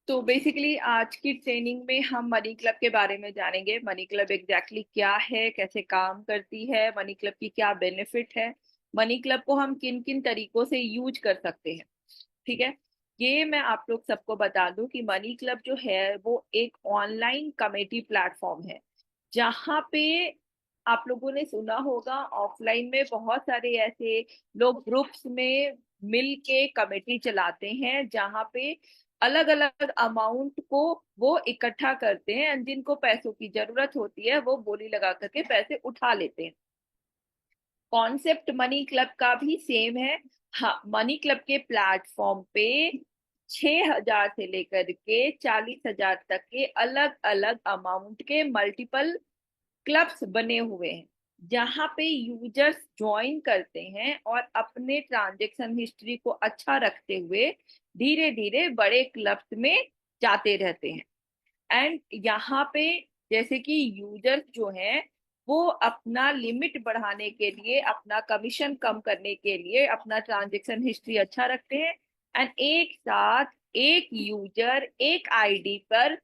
तो बेसिकली आज की ट्रेनिंग में हम मनी क्लब के बारे में जानेंगे। मनी क्लब एग्जैक्टली क्या है, कैसे काम करती है, मनी क्लब की क्या बेनिफिट है, मनी क्लब को हम किन किन तरीकों से यूज कर सकते हैं। ठीक है। ये मैं आप लोग सबको बता दूं कि मनी क्लब जो है वो एक ऑनलाइन कमेटी प्लेटफॉर्म है, जहाँ पे आप लोगों ने सुना होगा ऑफलाइन में बहुत सारे ऐसे लोग ग्रुप्स में मिल के कमेटी चलाते हैं, जहाँ पे अलग अलग अमाउंट को वो इकट्ठा करते हैं और जिनको पैसों की जरूरत होती है वो बोली लगा करके पैसे उठा लेते हैं। कॉन्सेप्ट मनी क्लब का भी सेम है। हाँ, मनी क्लब के प्लेटफॉर्म पे 6,000 से लेकर के 40,000 तक के अलग अलग अमाउंट के मल्टीपल क्लब्स बने हुए हैं, जहां पे यूजर्स ज्वाइन करते हैं और अपने ट्रांजैक्शन हिस्ट्री को अच्छा रखते हुए धीरे धीरे बड़े क्लब्स में जाते रहते हैं। एंड यहाँ पे जैसे कि यूजर्स जो हैं वो अपना लिमिट बढ़ाने के लिए, अपना कमीशन कम करने के लिए अपना ट्रांजैक्शन हिस्ट्री अच्छा रखते हैं। एंड एक साथ एक यूजर एक आईडी पर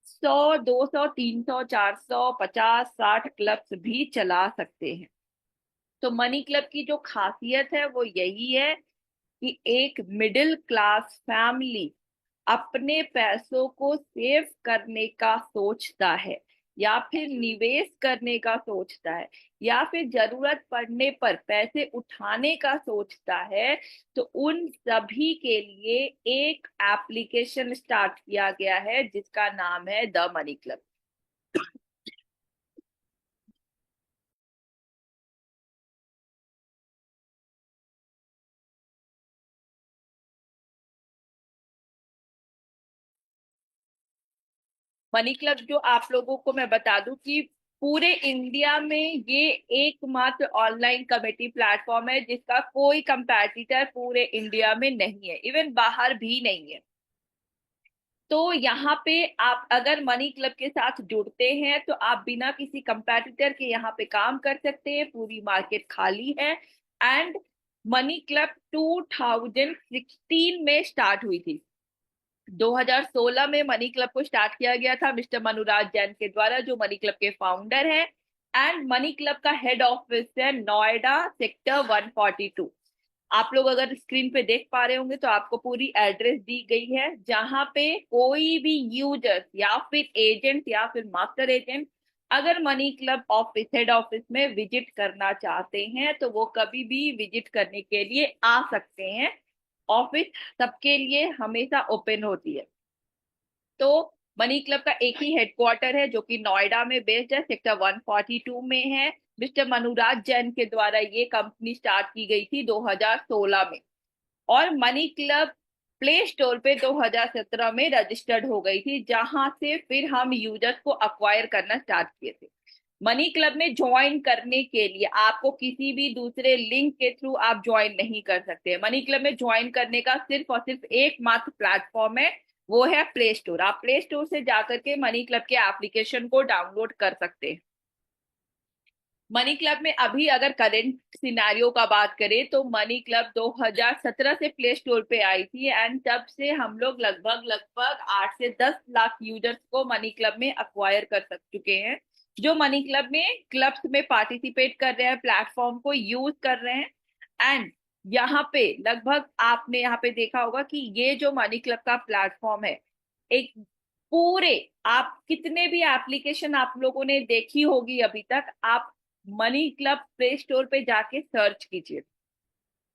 100, 200, 300, 400, 50, 60 क्लब्स भी चला सकते हैं। तो मनी क्लब की जो खासियत है वो यही है कि एक मिडिल क्लास फैमिली अपने पैसों को सेव करने का सोचता है, या फिर निवेश करने का सोचता है, या फिर जरूरत पड़ने पर पैसे उठाने का सोचता है, तो उन सभी के लिए एक एप्लीकेशन स्टार्ट किया गया है जिसका नाम है the money club. Money club जो आप लोगों को मैं बता दूं कि पूरे इंडिया में ये एकमात्र ऑनलाइन कमेटी प्लेटफॉर्म है जिसका कोई कंपैटिटर पूरे इंडिया में नहीं है, इवन बाहर भी नहीं है। तो यहाँ पे आप अगर मनी क्लब के साथ जुड़ते हैं तो आप बिना किसी कंपैटिटर के यहाँ पे काम कर सकते हैं, पूरी मार्केट खाली है। एंड मनी क्लब 2016 में स्टार्ट हुई थी। 2016 में मनी क्लब को स्टार्ट किया गया था मिस्टर मनुराज जैन के द्वारा, जो मनी क्लब के फाउंडर हैं। एंड मनी क्लब का हेड ऑफिस है नोएडा सेक्टर 142। आप लोग अगर स्क्रीन पे देख पा रहे होंगे तो आपको पूरी एड्रेस दी गई है, जहां पे कोई भी यूजर या फिर एजेंट या फिर मास्टर एजेंट अगर money club office head office में विजिट करना चाहते हैं तो वो कभी भी विजिट करने के लिए आ सकते हैं। ऑफिस सबके लिए हमेशा ओपन होती है। तो मनी क्लब का एक ही हेडक्वार्टर है जो कि नोएडा में बेस्ड है, सेक्टर 142 में है। मिस्टर मनुराज जैन के द्वारा ये कंपनी स्टार्ट की गई थी 2016 में। और मनी क्लब प्ले स्टोर पे 2017 में रजिस्टर्ड हो गई थी, जहां से फिर हम यूजर्स को अक्वायर करना स्टार्ट किए थे। मनी क्लब में ज्वाइन करने के लिए आपको किसी भी दूसरे लिंक के थ्रू आप ज्वाइन नहीं कर सकते। मनी क्लब में ज्वाइन करने का सिर्फ और सिर्फ एकमात्र प्लेटफॉर्म है, वो है प्ले स्टोर। आप प्ले स्टोर से जाकर के मनी क्लब के एप्लीकेशन को डाउनलोड कर सकते हैं। मनी क्लब में अभी अगर करंट सिनेरियो का बात करें तो मनी क्लब 2017 से प्ले स्टोर पे आई थी। एंड तब से हम लोग लगभग लगभग 8 से 10 लाख यूजर्स को मनी क्लब में अक्वायर कर सक चुके हैं, जो मनी क्लब में क्लब्स में पार्टिसिपेट कर रहे हैं, प्लेटफॉर्म को यूज कर रहे हैं। एंड यहाँ पे लगभग आपने यहाँ पे देखा होगा कि ये जो मनी क्लब का प्लेटफॉर्म है, एक पूरे आप कितने भी एप्लीकेशन आप लोगों ने देखी होगी अभी तक, आप मनी क्लब प्ले स्टोर पे जाके सर्च कीजिए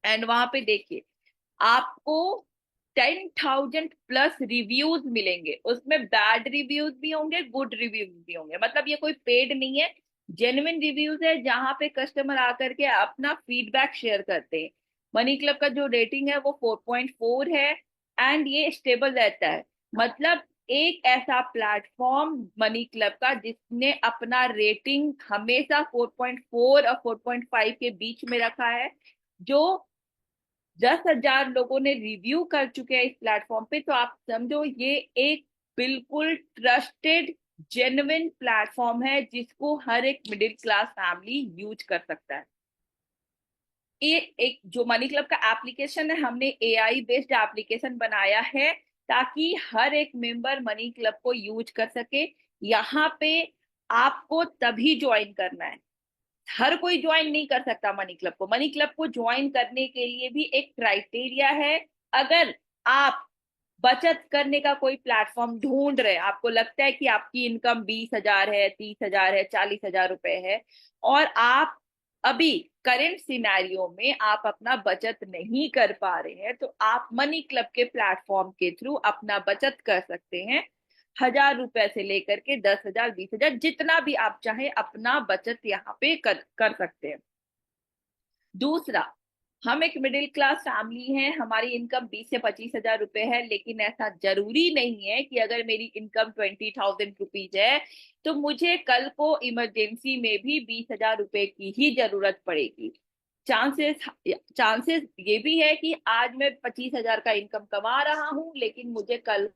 एंड वहां पे देखिए, आपको 10,000 प्लस रिव्यूज मिलेंगे। उसमें बैड रिव्यूज भी होंगे, गुड रिव्यूज भी होंगे, मतलब ये कोई पेड नहीं है, जेन्युइन रिव्यूज है जहां पे कस्टमर आकर के अपना फीडबैक शेयर करते हैं। मनी क्लब का जो रेटिंग है वो 4.4 है। एंड ये स्टेबल रहता है। मतलब एक ऐसा प्लेटफॉर्म मनी क्लब का जिसने अपना रेटिंग हमेशा 4.4 और 4.5 के बीच में रखा है, जो 10,000 लोगों ने रिव्यू कर चुके हैं इस प्लेटफॉर्म पे, तो आप समझो ये एक बिल्कुल ट्रस्टेड जेन्युइन प्लेटफॉर्म है जिसको हर एक मिडिल क्लास फैमिली यूज कर सकता है। ये एक जो मनी क्लब का एप्लीकेशन है, हमने एआई बेस्ड एप्लीकेशन बनाया है, ताकि हर एक मेंबर मनी क्लब को यूज कर सके। यहाँ पे आपको तभी ज्वाइन करना है, हर कोई ज्वाइन नहीं कर सकता मनी क्लब को। मनी क्लब को ज्वाइन करने के लिए भी एक क्राइटेरिया है। अगर आप बचत करने का कोई प्लेटफॉर्म ढूंढ रहे हैं, आपको लगता है कि आपकी इनकम 20,000 है, 30,000 है, 40,000 रुपए है, और आप अभी करंट सिनेरियो में आप अपना बचत नहीं कर पा रहे हैं, तो आप मनी क्लब के प्लेटफॉर्म के थ्रू अपना बचत कर सकते हैं। 1,000 रुपए से लेकर के 10,000, 20,000, जितना भी आप चाहे अपना बचत यहाँ पे कर सकते हैं। दूसरा, हम एक मिडिल क्लास फैमिली हैं, हमारी इनकम 20 से 25,000 रुपए है, लेकिन ऐसा जरूरी नहीं है कि अगर मेरी इनकम 20,000 रुपीज है तो मुझे कल को इमरजेंसी में भी 20,000 रुपए की ही जरूरत पड़ेगी। चांसेस चांसेस ये भी है कि आज मैं 25,000 का इनकम कमा रहा हूं, लेकिन मुझे कल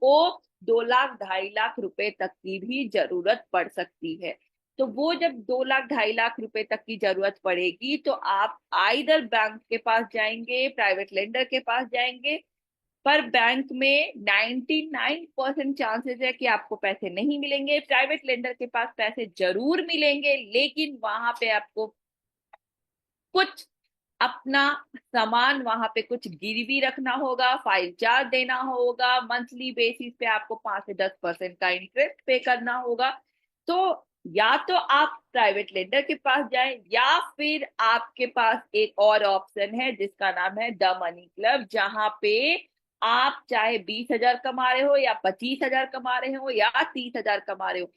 को 2 लाख 2.5 लाख रुपए तक की भी जरूरत पड़ सकती है। तो वो जब 2 लाख 2.5 लाख रुपए तक की जरूरत पड़ेगी, तो आप आइदर बैंक के पास जाएंगे, प्राइवेट लेंडर के पास जाएंगे, पर बैंक में 99% चांसेस है कि आपको पैसे नहीं मिलेंगे। प्राइवेट लेंडर के पास पैसे जरूर मिलेंगे, लेकिन वहां पे आपको कुछ अपना सामान वहां पे कुछ गिरवी रखना होगा, फाइल चार्ज देना होगा, मंथली बेसिस पे आपको 5 से 10% का इंटरेस्ट पे करना होगा। तो या तो आप प्राइवेट लेंडर के पास जाएं, या फिर आपके पास एक और ऑप्शन है जिसका नाम है द मनी क्लब, जहां पे आप चाहे 20,000 कमा रहे हो, या 25,000 कमा रहे हो, या 30,000 कमा रहे हो,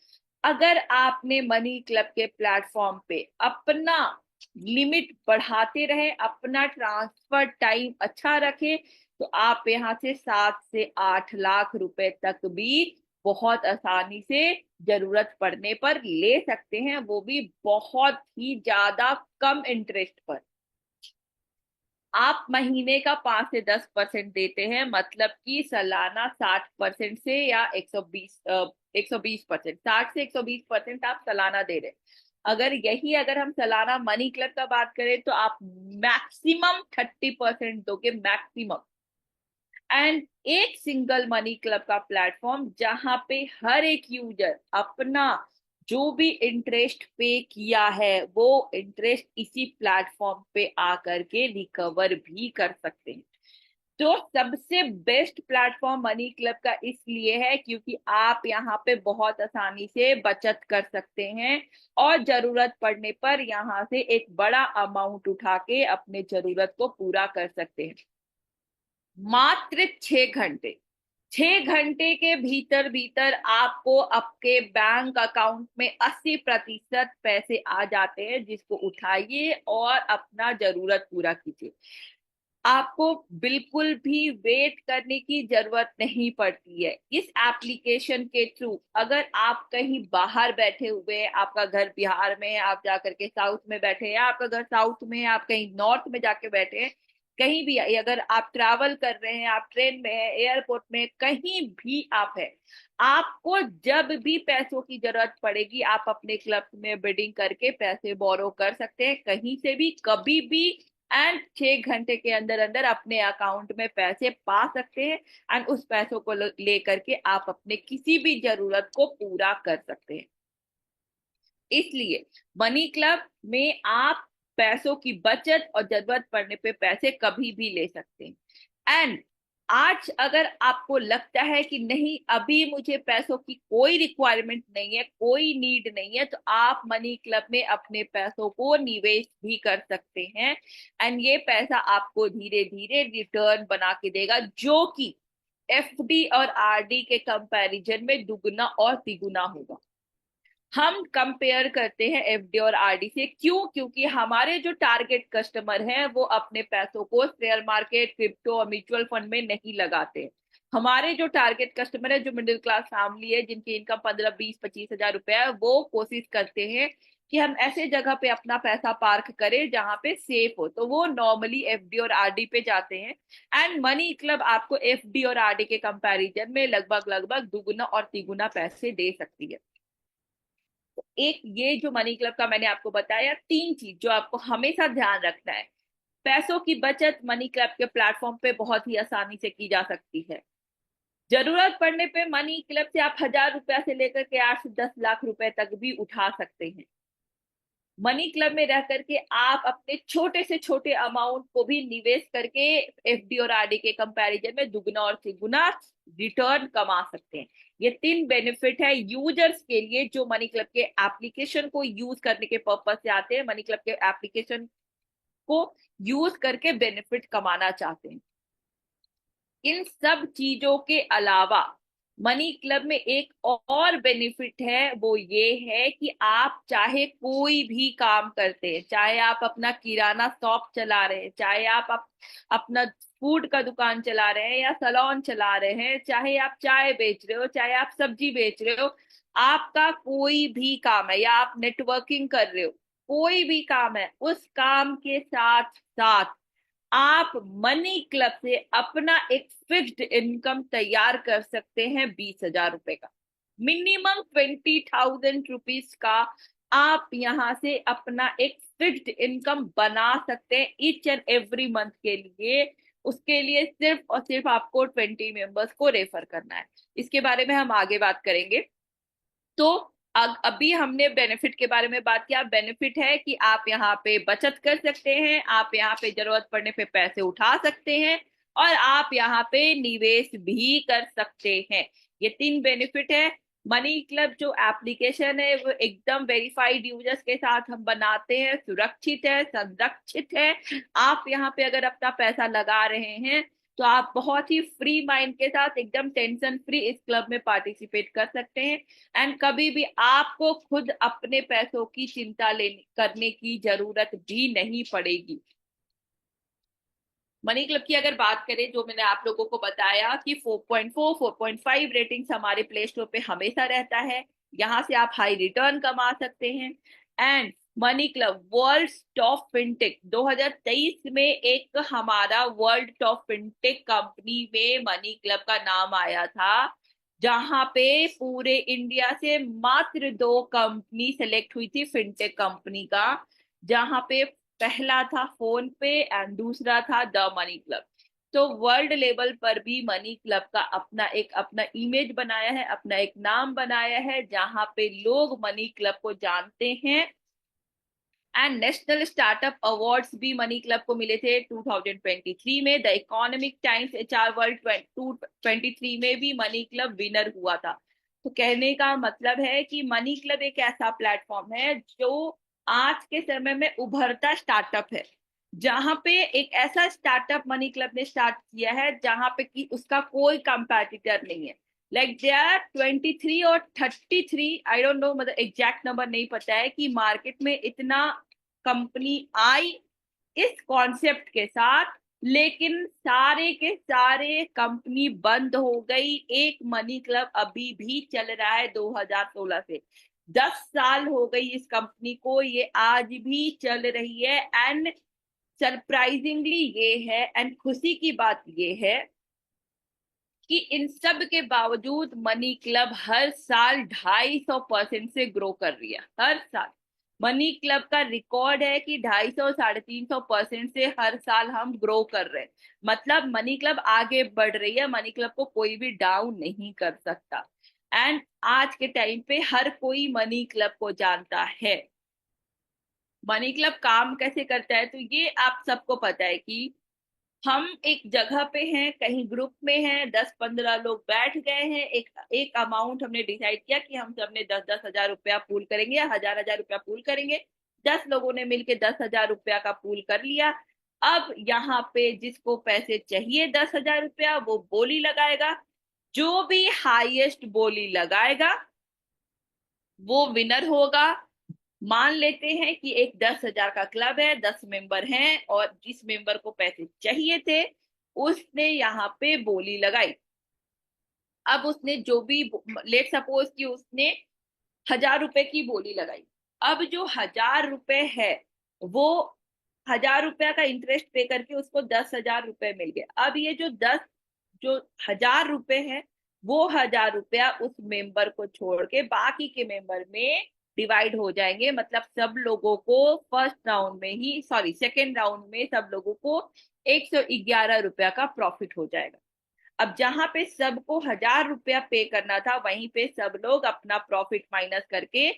अगर आपने मनी क्लब के प्लेटफॉर्म पे अपना लिमिट बढ़ाते रहे, अपना ट्रांसफर टाइम अच्छा रखे, तो आप यहाँ से 7 से 8 लाख रुपए तक भी बहुत आसानी से जरूरत पड़ने पर ले सकते हैं, वो भी बहुत ही ज्यादा कम इंटरेस्ट पर। आप महीने का 5 से 10% देते हैं, मतलब कि सालाना 60% से, या 120%, 60 से 120% आप सालाना दे रहे हैं। अगर हम सालाना मनी क्लब का बात करें, तो आप मैक्सिमम 30% दोगे, मैक्सिमम। एंड एक सिंगल मनी क्लब का प्लेटफॉर्म जहां पे हर एक यूजर अपना जो भी इंटरेस्ट पे किया है वो इंटरेस्ट इसी प्लेटफॉर्म पे आकर के रिकवर भी कर सकते हैं। तो सबसे बेस्ट प्लेटफॉर्म मनी क्लब का इसलिए है क्योंकि आप यहाँ पे बहुत आसानी से बचत कर सकते हैं, और जरूरत पड़ने पर यहाँ से एक बड़ा अमाउंट उठा के अपने जरूरत को पूरा कर सकते हैं। मात्र 6 घंटे, 6 घंटे के भीतर भीतर आपको आपके बैंक अकाउंट में 80% पैसे आ जाते हैं, जिसको उठाइए और अपना जरूरत पूरा कीजिए। आपको बिल्कुल भी वेट करने की जरूरत नहीं पड़ती है। इस एप्लीकेशन के थ्रू अगर आप कहीं बाहर बैठे हुए हैं, आपका घर बिहार में है, आप जाकर के साउथ में बैठे हैं, आपका घर साउथ में है, आप कहीं नॉर्थ में जाके बैठे हैं, कहीं भी अगर आप ट्रैवल कर रहे हैं, आप ट्रेन में है, एयरपोर्ट में, कहीं भी आप है, आपको जब भी पैसों की जरूरत पड़ेगी आप अपने क्लब में बिडिंग करके पैसे बोरो कर सकते हैं, कहीं से भी, कभी भी। एंड 6 घंटे के अंदर अंदर अपने अकाउंट में पैसे पा सकते हैं, एंड उस पैसों को लेकर के आप अपने किसी भी जरूरत को पूरा कर सकते हैं। इसलिए मनी क्लब में आप पैसों की बचत और जरूरत पड़ने पे पैसे कभी भी ले सकते हैं। एंड आज अगर आपको लगता है कि नहीं, अभी मुझे पैसों की कोई रिक्वायरमेंट नहीं है, कोई नीड नहीं है, तो आप मनी क्लब में अपने पैसों को निवेश भी कर सकते हैं, एंड ये पैसा आपको धीरे धीरे रिटर्न बना के देगा, जो कि एफडी और आरडी के कंपैरिजन में दुगना और तिगुना होगा। हम कंपेयर करते हैं एफडी और आरडी से, क्यों? क्योंकि हमारे जो टारगेट कस्टमर हैं वो अपने पैसों को शेयर मार्केट, क्रिप्टो और म्यूचुअल फंड में नहीं लगाते। हमारे जो टारगेट कस्टमर है, जो मिडिल क्लास फैमिली है, जिनकी इनकम 15, 20, 25 हजार रुपए है, वो कोशिश करते हैं कि हम ऐसे जगह पे अपना पैसा पार्क करें जहां पे सेफ हो, तो वो नॉर्मली एफडी और आरडी पे जाते हैं। एंड मनी क्लब आपको एफडी और आरडी के कंपैरिजन में लगभग लगभग दुगुना और तिगुना पैसे दे सकती है। एक ये जो मनी क्लब का मैंने आपको बताया, 3 चीज जो आपको हमेशा ध्यान रखना है। पैसों की बचत मनी क्लब के प्लेटफॉर्म पे बहुत ही आसानी से की जा सकती है। जरूरत पड़ने पे मनी क्लब से आप 1,000 रुपया से लेकर के 8 से 10 लाख रुपए तक भी उठा सकते हैं। मनी क्लब में रह करके आप अपने छोटे से छोटे अमाउंट को भी निवेश करके एफडी और आरडी के कंपैरिजन में दुगना और तिगुना रिटर्न कमा सकते हैं। ये 3 बेनिफिट है यूजर्स के लिए जो मनी क्लब के एप्लीकेशन को यूज करने के पर्पज से आते हैं, मनी क्लब के एप्लीकेशन को यूज करके बेनिफिट कमाना चाहते हैं। इन सब चीजों के अलावा मनी क्लब में एक और बेनिफिट है, वो ये है कि आप चाहे कोई भी काम करते हैं, चाहे आप अपना किराना शॉप चला रहे हैं, चाहे आप अपना फूड का दुकान चला रहे हैं या सैलून चला रहे हैं, चाहे आप चाय बेच रहे हो, चाहे आप सब्जी बेच रहे हो, आपका कोई भी काम है या आप नेटवर्किंग कर रहे हो, कोई भी काम है, उस काम के साथ साथ आप मनी क्लब से अपना एक फिक्स्ड इनकम तैयार कर सकते हैं 20,000 रुपए का। मिनिमम 20,000 रुपीज का आप यहां से अपना एक फिक्स्ड इनकम बना सकते हैं ईच एंड एवरी मंथ के लिए। उसके लिए सिर्फ और सिर्फ आपको 20 मेंबर्स को रेफर करना है। इसके बारे में हम आगे बात करेंगे। तो अभी हमने बेनिफिट के बारे में बात किया। बेनिफिट है कि आप यहाँ पे बचत कर सकते हैं, आप यहाँ पे जरूरत पड़ने पे पैसे उठा सकते हैं और आप यहाँ पे निवेश भी कर सकते हैं। ये 3 बेनिफिट है। मनी क्लब जो एप्लीकेशन है वो एकदम वेरीफाइड यूजर्स के साथ हम बनाते हैं, सुरक्षित है, संरक्षित है। आप यहाँ पे अगर अपना पैसा लगा रहे हैं तो आप बहुत ही फ्री माइंड के साथ एकदम टेंशन फ्री इस क्लब में पार्टिसिपेट कर सकते हैं। एंड कभी भी आपको खुद अपने पैसों की चिंता लेने करने की जरूरत भी नहीं पड़ेगी। मनी क्लब की अगर बात करें, जो मैंने आप लोगों को बताया कि 4.4 4.5 रेटिंग्स हमारे प्ले स्टोर पे हमेशा रहता है। यहाँ से आप हाई रिटर्न कमा सकते हैं। And money club world top fintech 2023 में एक हमारा वर्ल्ड टॉप फिनटेक कंपनी में मनी क्लब का नाम आया था, जहां पे पूरे इंडिया से मात्र 2 कंपनी सेलेक्ट हुई थी फिनटेक कंपनी का, जहां पे पहला था फोन पे एंड दूसरा था द मनी क्लब। तो वर्ल्ड लेवल पर भी मनी क्लब का अपना इमेज बनाया है, अपना एक नाम बनाया है, जहां पे लोग मनी क्लब को जानते हैं। एंड नेशनल स्टार्टअप अवार्ड्स भी मनी क्लब को मिले थे 2023 में। The economic times HR world 2023 में भी मनी क्लब विनर हुआ था। तो कहने का मतलब है कि मनी क्लब एक ऐसा प्लेटफॉर्म है जो आज के समय में उभरता स्टार्टअप है, जहां पे एक ऐसा स्टार्टअप मनी क्लब ने स्टार्ट किया है जहां पे कि उसका कोई कंपैटिटर नहीं है। लाइक दे आर 23 और 33, आई डोंट नो, मतलब एग्जैक्ट नंबर नहीं पता है कि मार्केट में इतना कंपनी आई इस कॉन्सेप्ट के साथ, लेकिन सारे के सारे कंपनी बंद हो गई। एक मनी क्लब अभी भी चल रहा है 2016 से। 10 साल हो गई इस कंपनी को, ये आज भी चल रही है। एंड सरप्राइजिंगली ये है एंड खुशी की बात ये है कि इन सब के बावजूद मनी क्लब हर साल 250% से ग्रो कर रही है। हर साल मनी क्लब का रिकॉर्ड है कि 250 350% से हर साल हम ग्रो कर रहे हैं। मतलब मनी क्लब आगे बढ़ रही है, मनी क्लब को कोई भी डाउन नहीं कर सकता। एंड आज के टाइम पे हर कोई मनी क्लब को जानता है। मनी क्लब काम कैसे करता है, तो ये आप सबको पता है कि हम एक जगह पे हैं, कहीं ग्रुप में हैं, 10-15 लोग बैठ गए हैं, एक एक अमाउंट हमने डिसाइड किया कि हम सबने 10-10 हजार रुपया पूल करेंगे या 1,000-1,000 रुपया पूल करेंगे। 10 लोगों ने मिलके 10,000 रुपया का पूल कर लिया। अब यहाँ पे जिसको पैसे चाहिए 10,000 रुपया वो बोली लगाएगा। जो भी हाईएस्ट बोली लगाएगा वो विनर होगा। मान लेते हैं कि एक 10,000 का क्लब है, 10 मेंबर हैं और जिस मेंबर को पैसे चाहिए थे उसने यहाँ पे बोली लगाई। अब उसने जो भी, लेट सपोज कि उसने 1,000 रुपए की बोली लगाई। अब जो 1,000 रुपए है वो 1,000 रुपया का इंटरेस्ट पे करके उसको 10,000 रुपए मिल गए। अब ये जो 1,000 रुपए है वो 1,000 रुपया उस मेंबर को छोड़ के बाकी के मेंबर में डिवाइड हो जाएंगे। मतलब सब लोगों को फर्स्ट राउंड में ही, सॉरी, सेकेंड राउंड में सब लोगों को 111 रुपया का प्रॉफिट हो जाएगा। अब जहां पे सबको 1,000 रुपया पे करना था, वहीं पे सब लोग अपना प्रॉफिट माइनस करके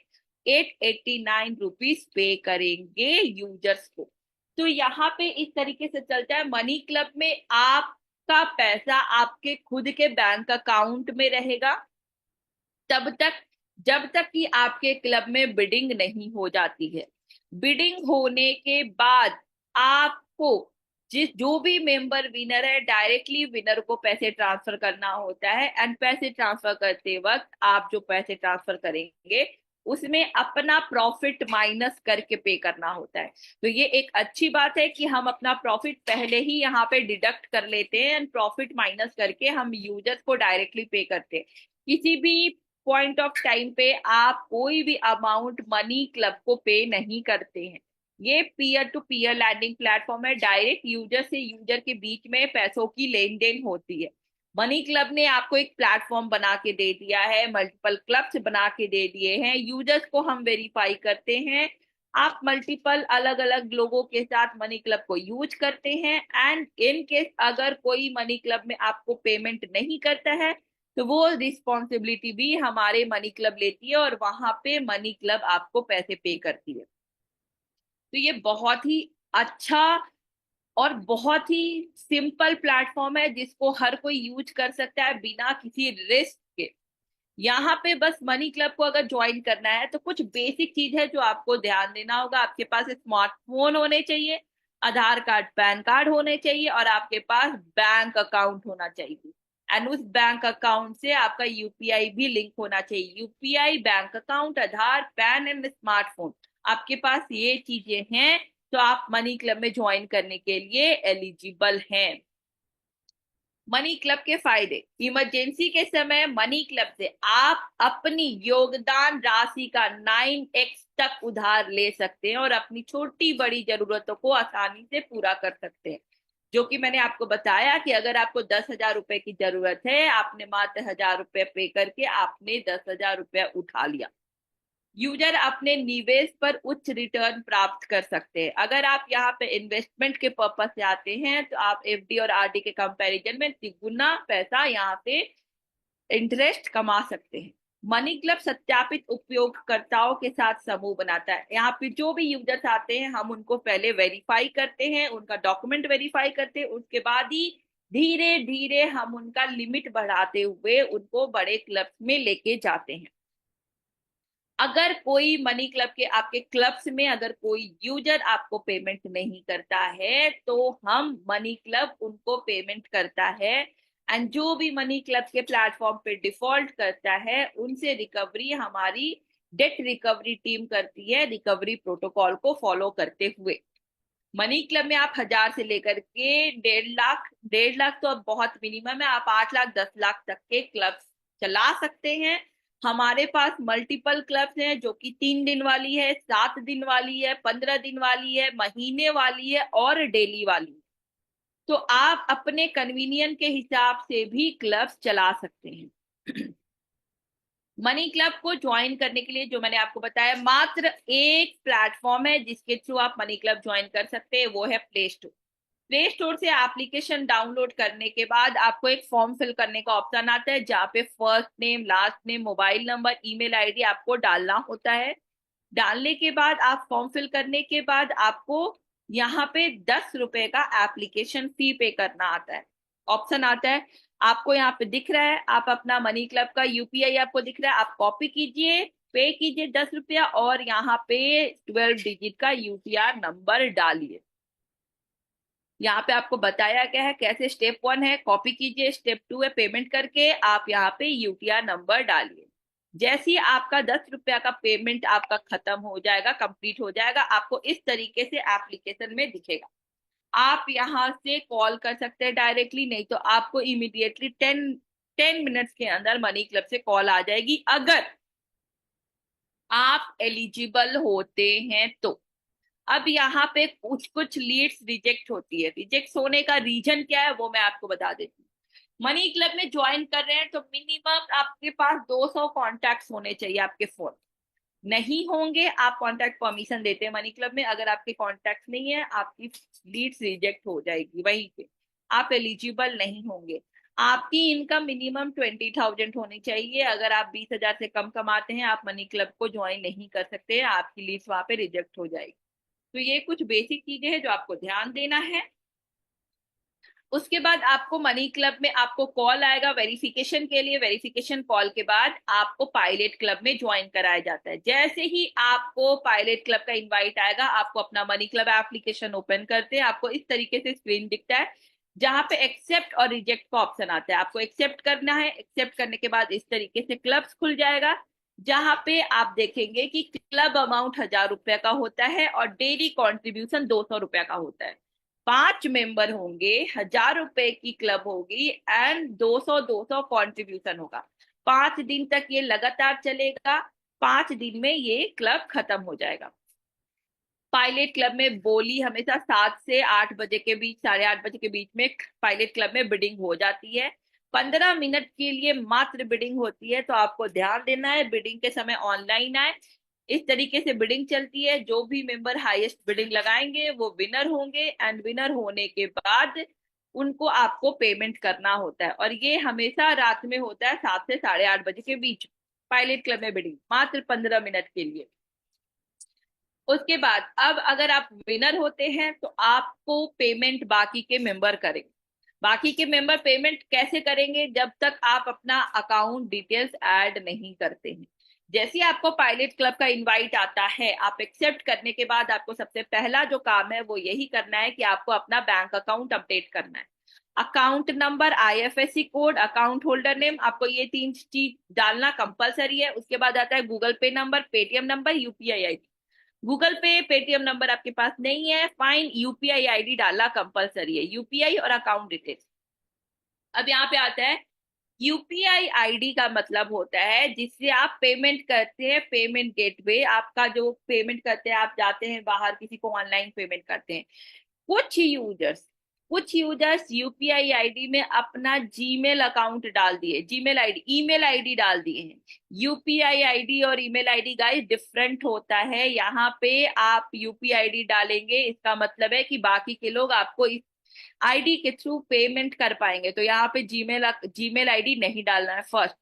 889 रुपीज पे करेंगे यूजर्स को। तो यहाँ पे इस तरीके से चलता है। मनी क्लब में आपका पैसा आपके खुद के बैंक अकाउंट में रहेगा तब तक, जब तक कि आपके क्लब में बिडिंग नहीं हो जाती है। बिडिंग होने के बाद आपको जिस जो भी मेंबर विनर है, डायरेक्टली विनर को पैसे ट्रांसफर करना होता है। एंड पैसे ट्रांसफर करते वक्त आप जो पैसे ट्रांसफर करेंगे उसमें अपना प्रॉफिट माइनस करके पे करना होता है। तो ये एक अच्छी बात है कि हम अपना प्रॉफिट पहले ही यहाँ पे डिडक्ट कर लेते हैं एंड प्रॉफिट माइनस करके हम यूजर्स को डायरेक्टली पे करते हैं। किसी भी पॉइंट ऑफ टाइम पे आप कोई भी अमाउंट मनी क्लब को पे नहीं करते हैं। ये peer to peer lending platform है, डायरेक्ट यूजर से यूजर के बीच में पैसों की लेन देन होती है। मनी क्लब ने आपको एक प्लेटफॉर्म बना के दे दिया है, मल्टीपल क्लब्स बना के दे दिए हैं, यूजर्स को हम वेरीफाई करते हैं। आप मल्टीपल अलग अलग लोगों के साथ मनी क्लब को यूज करते हैं एंड इन केस अगर कोई मनी क्लब में आपको पेमेंट नहीं करता है तो वो रिस्पॉन्सिबिलिटी भी हमारे मनी क्लब लेती है और वहां पे मनी क्लब आपको पैसे पे करती है। तो ये बहुत ही अच्छा और बहुत ही सिंपल प्लेटफॉर्म है जिसको हर कोई यूज कर सकता है बिना किसी रिस्क के। यहाँ पे बस मनी क्लब को अगर ज्वाइन करना है तो कुछ बेसिक चीज है जो आपको ध्यान देना होगा। आपके पास स्मार्टफोन होने चाहिए, आधार कार्ड पैन कार्ड होने चाहिए और आपके पास बैंक अकाउंट होना चाहिए। एंड उस बैंक अकाउंट से आपका यूपीआई भी लिंक होना चाहिए। UPI, bank account, Aadhaar, pan and smartphone, आपके पास ये चीजें हैं तो आप मनी क्लब में ज्वाइन करने के लिए एलिजिबल हैं। मनी क्लब के फायदे। इमरजेंसी के समय मनी क्लब से आप अपनी योगदान राशि का 9x तक उधार ले सकते हैं और अपनी छोटी बड़ी जरूरतों को आसानी से पूरा कर सकते हैं। जो कि मैंने आपको बताया कि अगर आपको 10,000 रुपए की जरूरत है, आपने मात्र 1,000 रुपए पे करके आपने 10,000 रुपया उठा लिया। यूजर अपने निवेश पर उच्च रिटर्न प्राप्त कर सकते हैं। अगर आप यहाँ पे इन्वेस्टमेंट के पर्पस से आते हैं तो आप एफडी और आरडी के कंपैरिजन में तिगुना पैसा यहाँ पे इंटरेस्ट कमा सकते हैं। मनी क्लब सत्यापित उपयोगकर्ताओं के साथ समूह बनाता है। यहाँ पे जो भी यूजर्स आते हैं हम उनको पहले वेरीफाई करते हैं, उनका डॉक्यूमेंट वेरीफाई करते हैं, उसके बाद ही धीरे धीरे हम उनका लिमिट बढ़ाते हुए उनको बड़े क्लब में लेके जाते हैं। अगर कोई मनी क्लब के आपके क्लब्स में अगर कोई यूजर आपको पेमेंट नहीं करता है तो हम मनी क्लब उनको पेमेंट करता है। एंड जो भी मनी क्लब के प्लेटफॉर्म पे डिफॉल्ट करता है उनसे रिकवरी हमारी डेट रिकवरी टीम करती है, रिकवरी प्रोटोकॉल को फॉलो करते हुए। मनी क्लब में आप 1,000 से लेकर के 1.5 लाख, 1.5 लाख तो अब बहुत मिनिमम है, आप 8 लाख 10 लाख तक के क्लब चला सकते हैं। हमारे पास मल्टीपल क्लब्स हैं जो कि 3 दिन वाली है, 7 दिन वाली है, 15 दिन वाली है, महीने वाली है और डेली वाली है। तो आप अपने कन्वीनियंट के हिसाब से भी क्लब्स चला सकते हैं। मनी क्लब को ज्वाइन करने के लिए जो मैंने आपको बताया, मात्र एक प्लेटफॉर्म है जिसके थ्रू आप मनी क्लब ज्वाइन कर सकते हैं, वो है प्ले स्टोर। प्ले स्टोर से एप्लीकेशन डाउनलोड करने के बाद आपको एक फॉर्म फिल करने का ऑप्शन आता है जहाँ पे first name, last name, mobile number, email ID आपको डालना होता है। डालने के बाद आप फॉर्म फिल करने के बाद आपको यहाँ पे 10 रुपए का एप्लीकेशन फी पे करना आता है, ऑप्शन आता है आपको यहाँ पे दिख रहा है। आप अपना मनी क्लब का यूपीआई आपको दिख रहा है, आप कॉपी कीजिए, पे कीजिए 10 रुपया और यहाँ पे 12 डिजिट का यूटीआर नंबर डालिए। यहाँ पे आपको बताया गया है कैसे। स्टेप 1 है कॉपी कीजिए, स्टेप 2 है पेमेंट करके आप यहाँ पे यूटीआर नंबर डालिए। जैसे ही आपका 10 रुपया का पेमेंट आपका खत्म हो जाएगा, कंप्लीट हो जाएगा, आपको इस तरीके से एप्लीकेशन में दिखेगा। आप यहाँ से कॉल कर सकते हैं डायरेक्टली, नहीं तो आपको इमीडिएटली 10 मिनट्स के अंदर मनी क्लब से कॉल आ जाएगी अगर आप एलिजिबल होते हैं तो। अब यहाँ पे कुछ कुछ लीड्स रिजेक्ट होती है। रिजेक्ट होने का रीजन क्या है वो मैं आपको बता देती हूँ। मनी क्लब में ज्वाइन कर रहे हैं तो मिनिमम आपके पास 200 कॉन्टैक्ट्स होने चाहिए आपके फोन। नहीं होंगे, आप कॉन्टैक्ट परमिशन देते हैं मनी क्लब में, अगर आपके कॉन्टैक्ट नहीं है आपकी लीड्स रिजेक्ट हो जाएगी, वहीं पे आप एलिजिबल नहीं होंगे। आपकी इनकम मिनिमम 20,000 होनी चाहिए। अगर आप 20,000 से कम कमाते हैं आप मनी क्लब को ज्वाइन नहीं कर सकते, आपकी लिस्ट वहां पे रिजेक्ट हो जाएगी। तो ये कुछ बेसिक चीजें हैं जो आपको ध्यान देना है। उसके बाद आपको मनी क्लब में आपको कॉल आएगा वेरिफिकेशन के लिए। वेरिफिकेशन कॉल के बाद आपको पायलट क्लब में ज्वाइन कराया जाता है। जैसे ही आपको पायलट क्लब का इनवाइट आएगा, आपको अपना मनी क्लब एप्लीकेशन ओपन करते हैं, आपको इस तरीके से स्क्रीन दिखता है जहां पे एक्सेप्ट और रिजेक्ट का ऑप्शन आता है। आपको एक्सेप्ट करना है। एक्सेप्ट करने के बाद इस तरीके से क्लब्स खुल जाएगा, जहां पे आप देखेंगे कि क्लब अमाउंट 1,000 रुपए का होता है और डेली कॉन्ट्रीब्यूशन 200 रुपए का होता है। 5 मेंबर होंगे, 1,000 रुपए की क्लब होगी एंड 200 कंट्रीब्यूशन होगा। 5 दिन तक ये लगातार चलेगा। 5 दिन में ये क्लब खत्म हो जाएगा। पायलट क्लब में बोली हमेशा 7 से 8 बजे के बीच, 8:30 बजे के बीच में पायलट क्लब में बिडिंग हो जाती है। 15 मिनट के लिए मात्र बिडिंग होती है, तो आपको ध्यान देना है बिडिंग के समय ऑनलाइन आए। इस तरीके से बिडिंग चलती है। जो भी मेंबर हाईएस्ट बिडिंग लगाएंगे वो विनर होंगे एंड विनर होने के बाद उनको आपको पेमेंट करना होता है। और ये हमेशा रात में होता है 7 से 8:30 बजे के बीच। पायलट क्लब में बिडिंग मात्र 15 मिनट के लिए। उसके बाद अब अगर आप विनर होते हैं तो आपको पेमेंट बाकी के मेंबर करेंगे। बाकी के मेंबर पेमेंट कैसे करेंगे? जब तक आप अपना अकाउंट डिटेल्स ऐड नहीं करते हैं। जैसे ही आपको पायलट क्लब का इनवाइट आता है, आप एक्सेप्ट करने के बाद आपको सबसे पहला जो काम है वो यही करना है कि आपको अपना बैंक अकाउंट अपडेट करना है। Account number, IFSC code, account holder name, आपको ये 3 चीज डालना कंपलसरी है। उसके बाद आता है गूगल पे number, Paytm number, UPI ID. Google पे पेटीएम नंबर आपके पास नहीं है, फाइन, यूपीआई आईडी डालना कंपलसरी है, यूपीआई और अकाउंट डिटेल्स। अब यहाँ पे आता है यूपीआई आईडी का मतलब होता है जिससे आप पेमेंट करते हैं। पेमेंट गेटवे आपका जो पेमेंट करते हैं, आप जाते हैं बाहर किसी को ऑनलाइन पेमेंट करते हैं। कुछ यूजर्स कुछ यूजर्स यूपीआई आईडी में अपना जीमेल अकाउंट डाल दिए, जीमेल आईडी, ईमेल आईडी डाल दिए हैं। यूपीआई आईडी और ईमेल आईडी गाइस डिफरेंट होता है। यहाँ पे आप यूपीआई आईडी डालेंगे, इसका मतलब है कि बाकी के लोग आपको इस आईडी के थ्रू पेमेंट कर पाएंगे। तो यहाँ पे जीमेल जीमेल आईडी नहीं डालना है, फर्स्ट।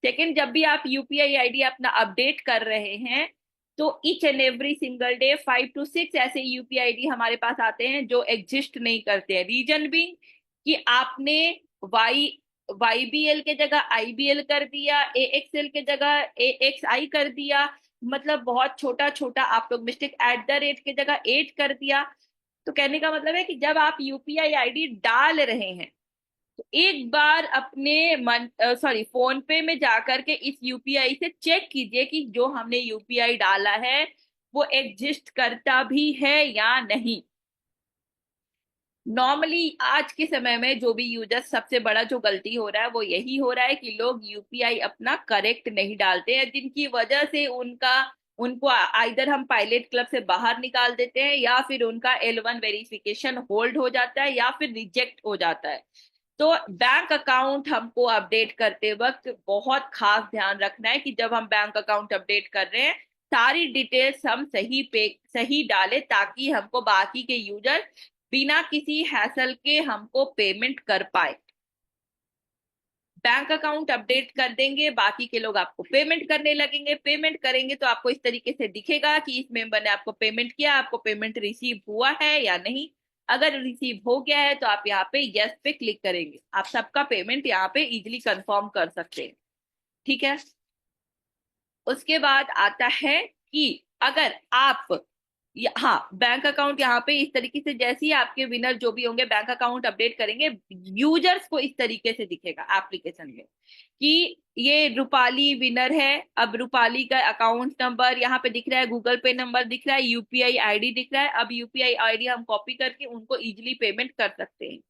सेकेंड, जब भी आप यूपीआई आईडी अपना अपडेट कर रहे हैं तो each and every single day 5 to 6 ऐसे यूपीआई आईडी हमारे पास आते हैं जो एग्जिस्ट नहीं करते हैं। रीजन भी कि आपने वाई वाईबीएल के जगह आईबीएल कर दिया, एएक्सएल के जगह एएक्सआई कर दिया, मतलब बहुत छोटा छोटा आप लोग मिस्टेक, @ के जगह 8 कर दिया। तो कहने का मतलब है कि जब आप यूपीआई आईडी डाल रहे हैं तो एक बार अपने फोन पे में जाकर के इस यूपीआई से चेक कीजिए कि जो हमने यूपीआई डाला है वो एग्जिस्ट करता भी है या नहीं। नॉर्मली आज के समय में जो भी यूजर, सबसे बड़ा जो गलती हो रहा है वो यही हो रहा है कि लोग यूपीआई अपना करेक्ट नहीं डालते हैं, जिनकी वजह से उनको आइदर हम पायलट क्लब से बाहर निकाल देते हैं या फिर उनका L1 वेरिफिकेशन होल्ड हो जाता है या फिर रिजेक्ट हो जाता है। तो बैंक अकाउंट हमको अपडेट करते वक्त बहुत खास ध्यान रखना है कि जब हम बैंक अकाउंट अपडेट कर रहे हैं सारी डिटेल्स हम सही डालें, ताकि हमको बाकी के यूजर बिना किसी हैसल के हमको पेमेंट कर पाए। बैंक अकाउंट अपडेट कर देंगे, बाकी के लोग आपको पेमेंट करने लगेंगे। पेमेंट करेंगे तो आपको इस तरीके से दिखेगा कि इस मेंबर ने आपको पेमेंट किया, आपको पेमेंट रिसीव हुआ है या नहीं। अगर रिसीव हो गया है तो आप यहाँ पे यस पे क्लिक करेंगे, आप सबका पेमेंट यहाँ पे इजिली कंफर्म कर सकते हैं। ठीक है। उसके बाद आता है कि अगर आप हाँ, बैंक अकाउंट यहाँ पे इस तरीके से, जैसे ही आपके विनर जो भी होंगे बैंक अकाउंट अपडेट करेंगे, यूजर्स को इस तरीके से दिखेगा एप्लीकेशन में कि ये रूपाली विनर है। अब रूपाली का अकाउंट नंबर यहाँ पे दिख रहा है, गूगल पे नंबर दिख रहा है, यूपीआई आईडी दिख रहा है। अब यूपीआई आईडी हम कॉपी करके उनको इजिली पेमेंट कर सकते हैं।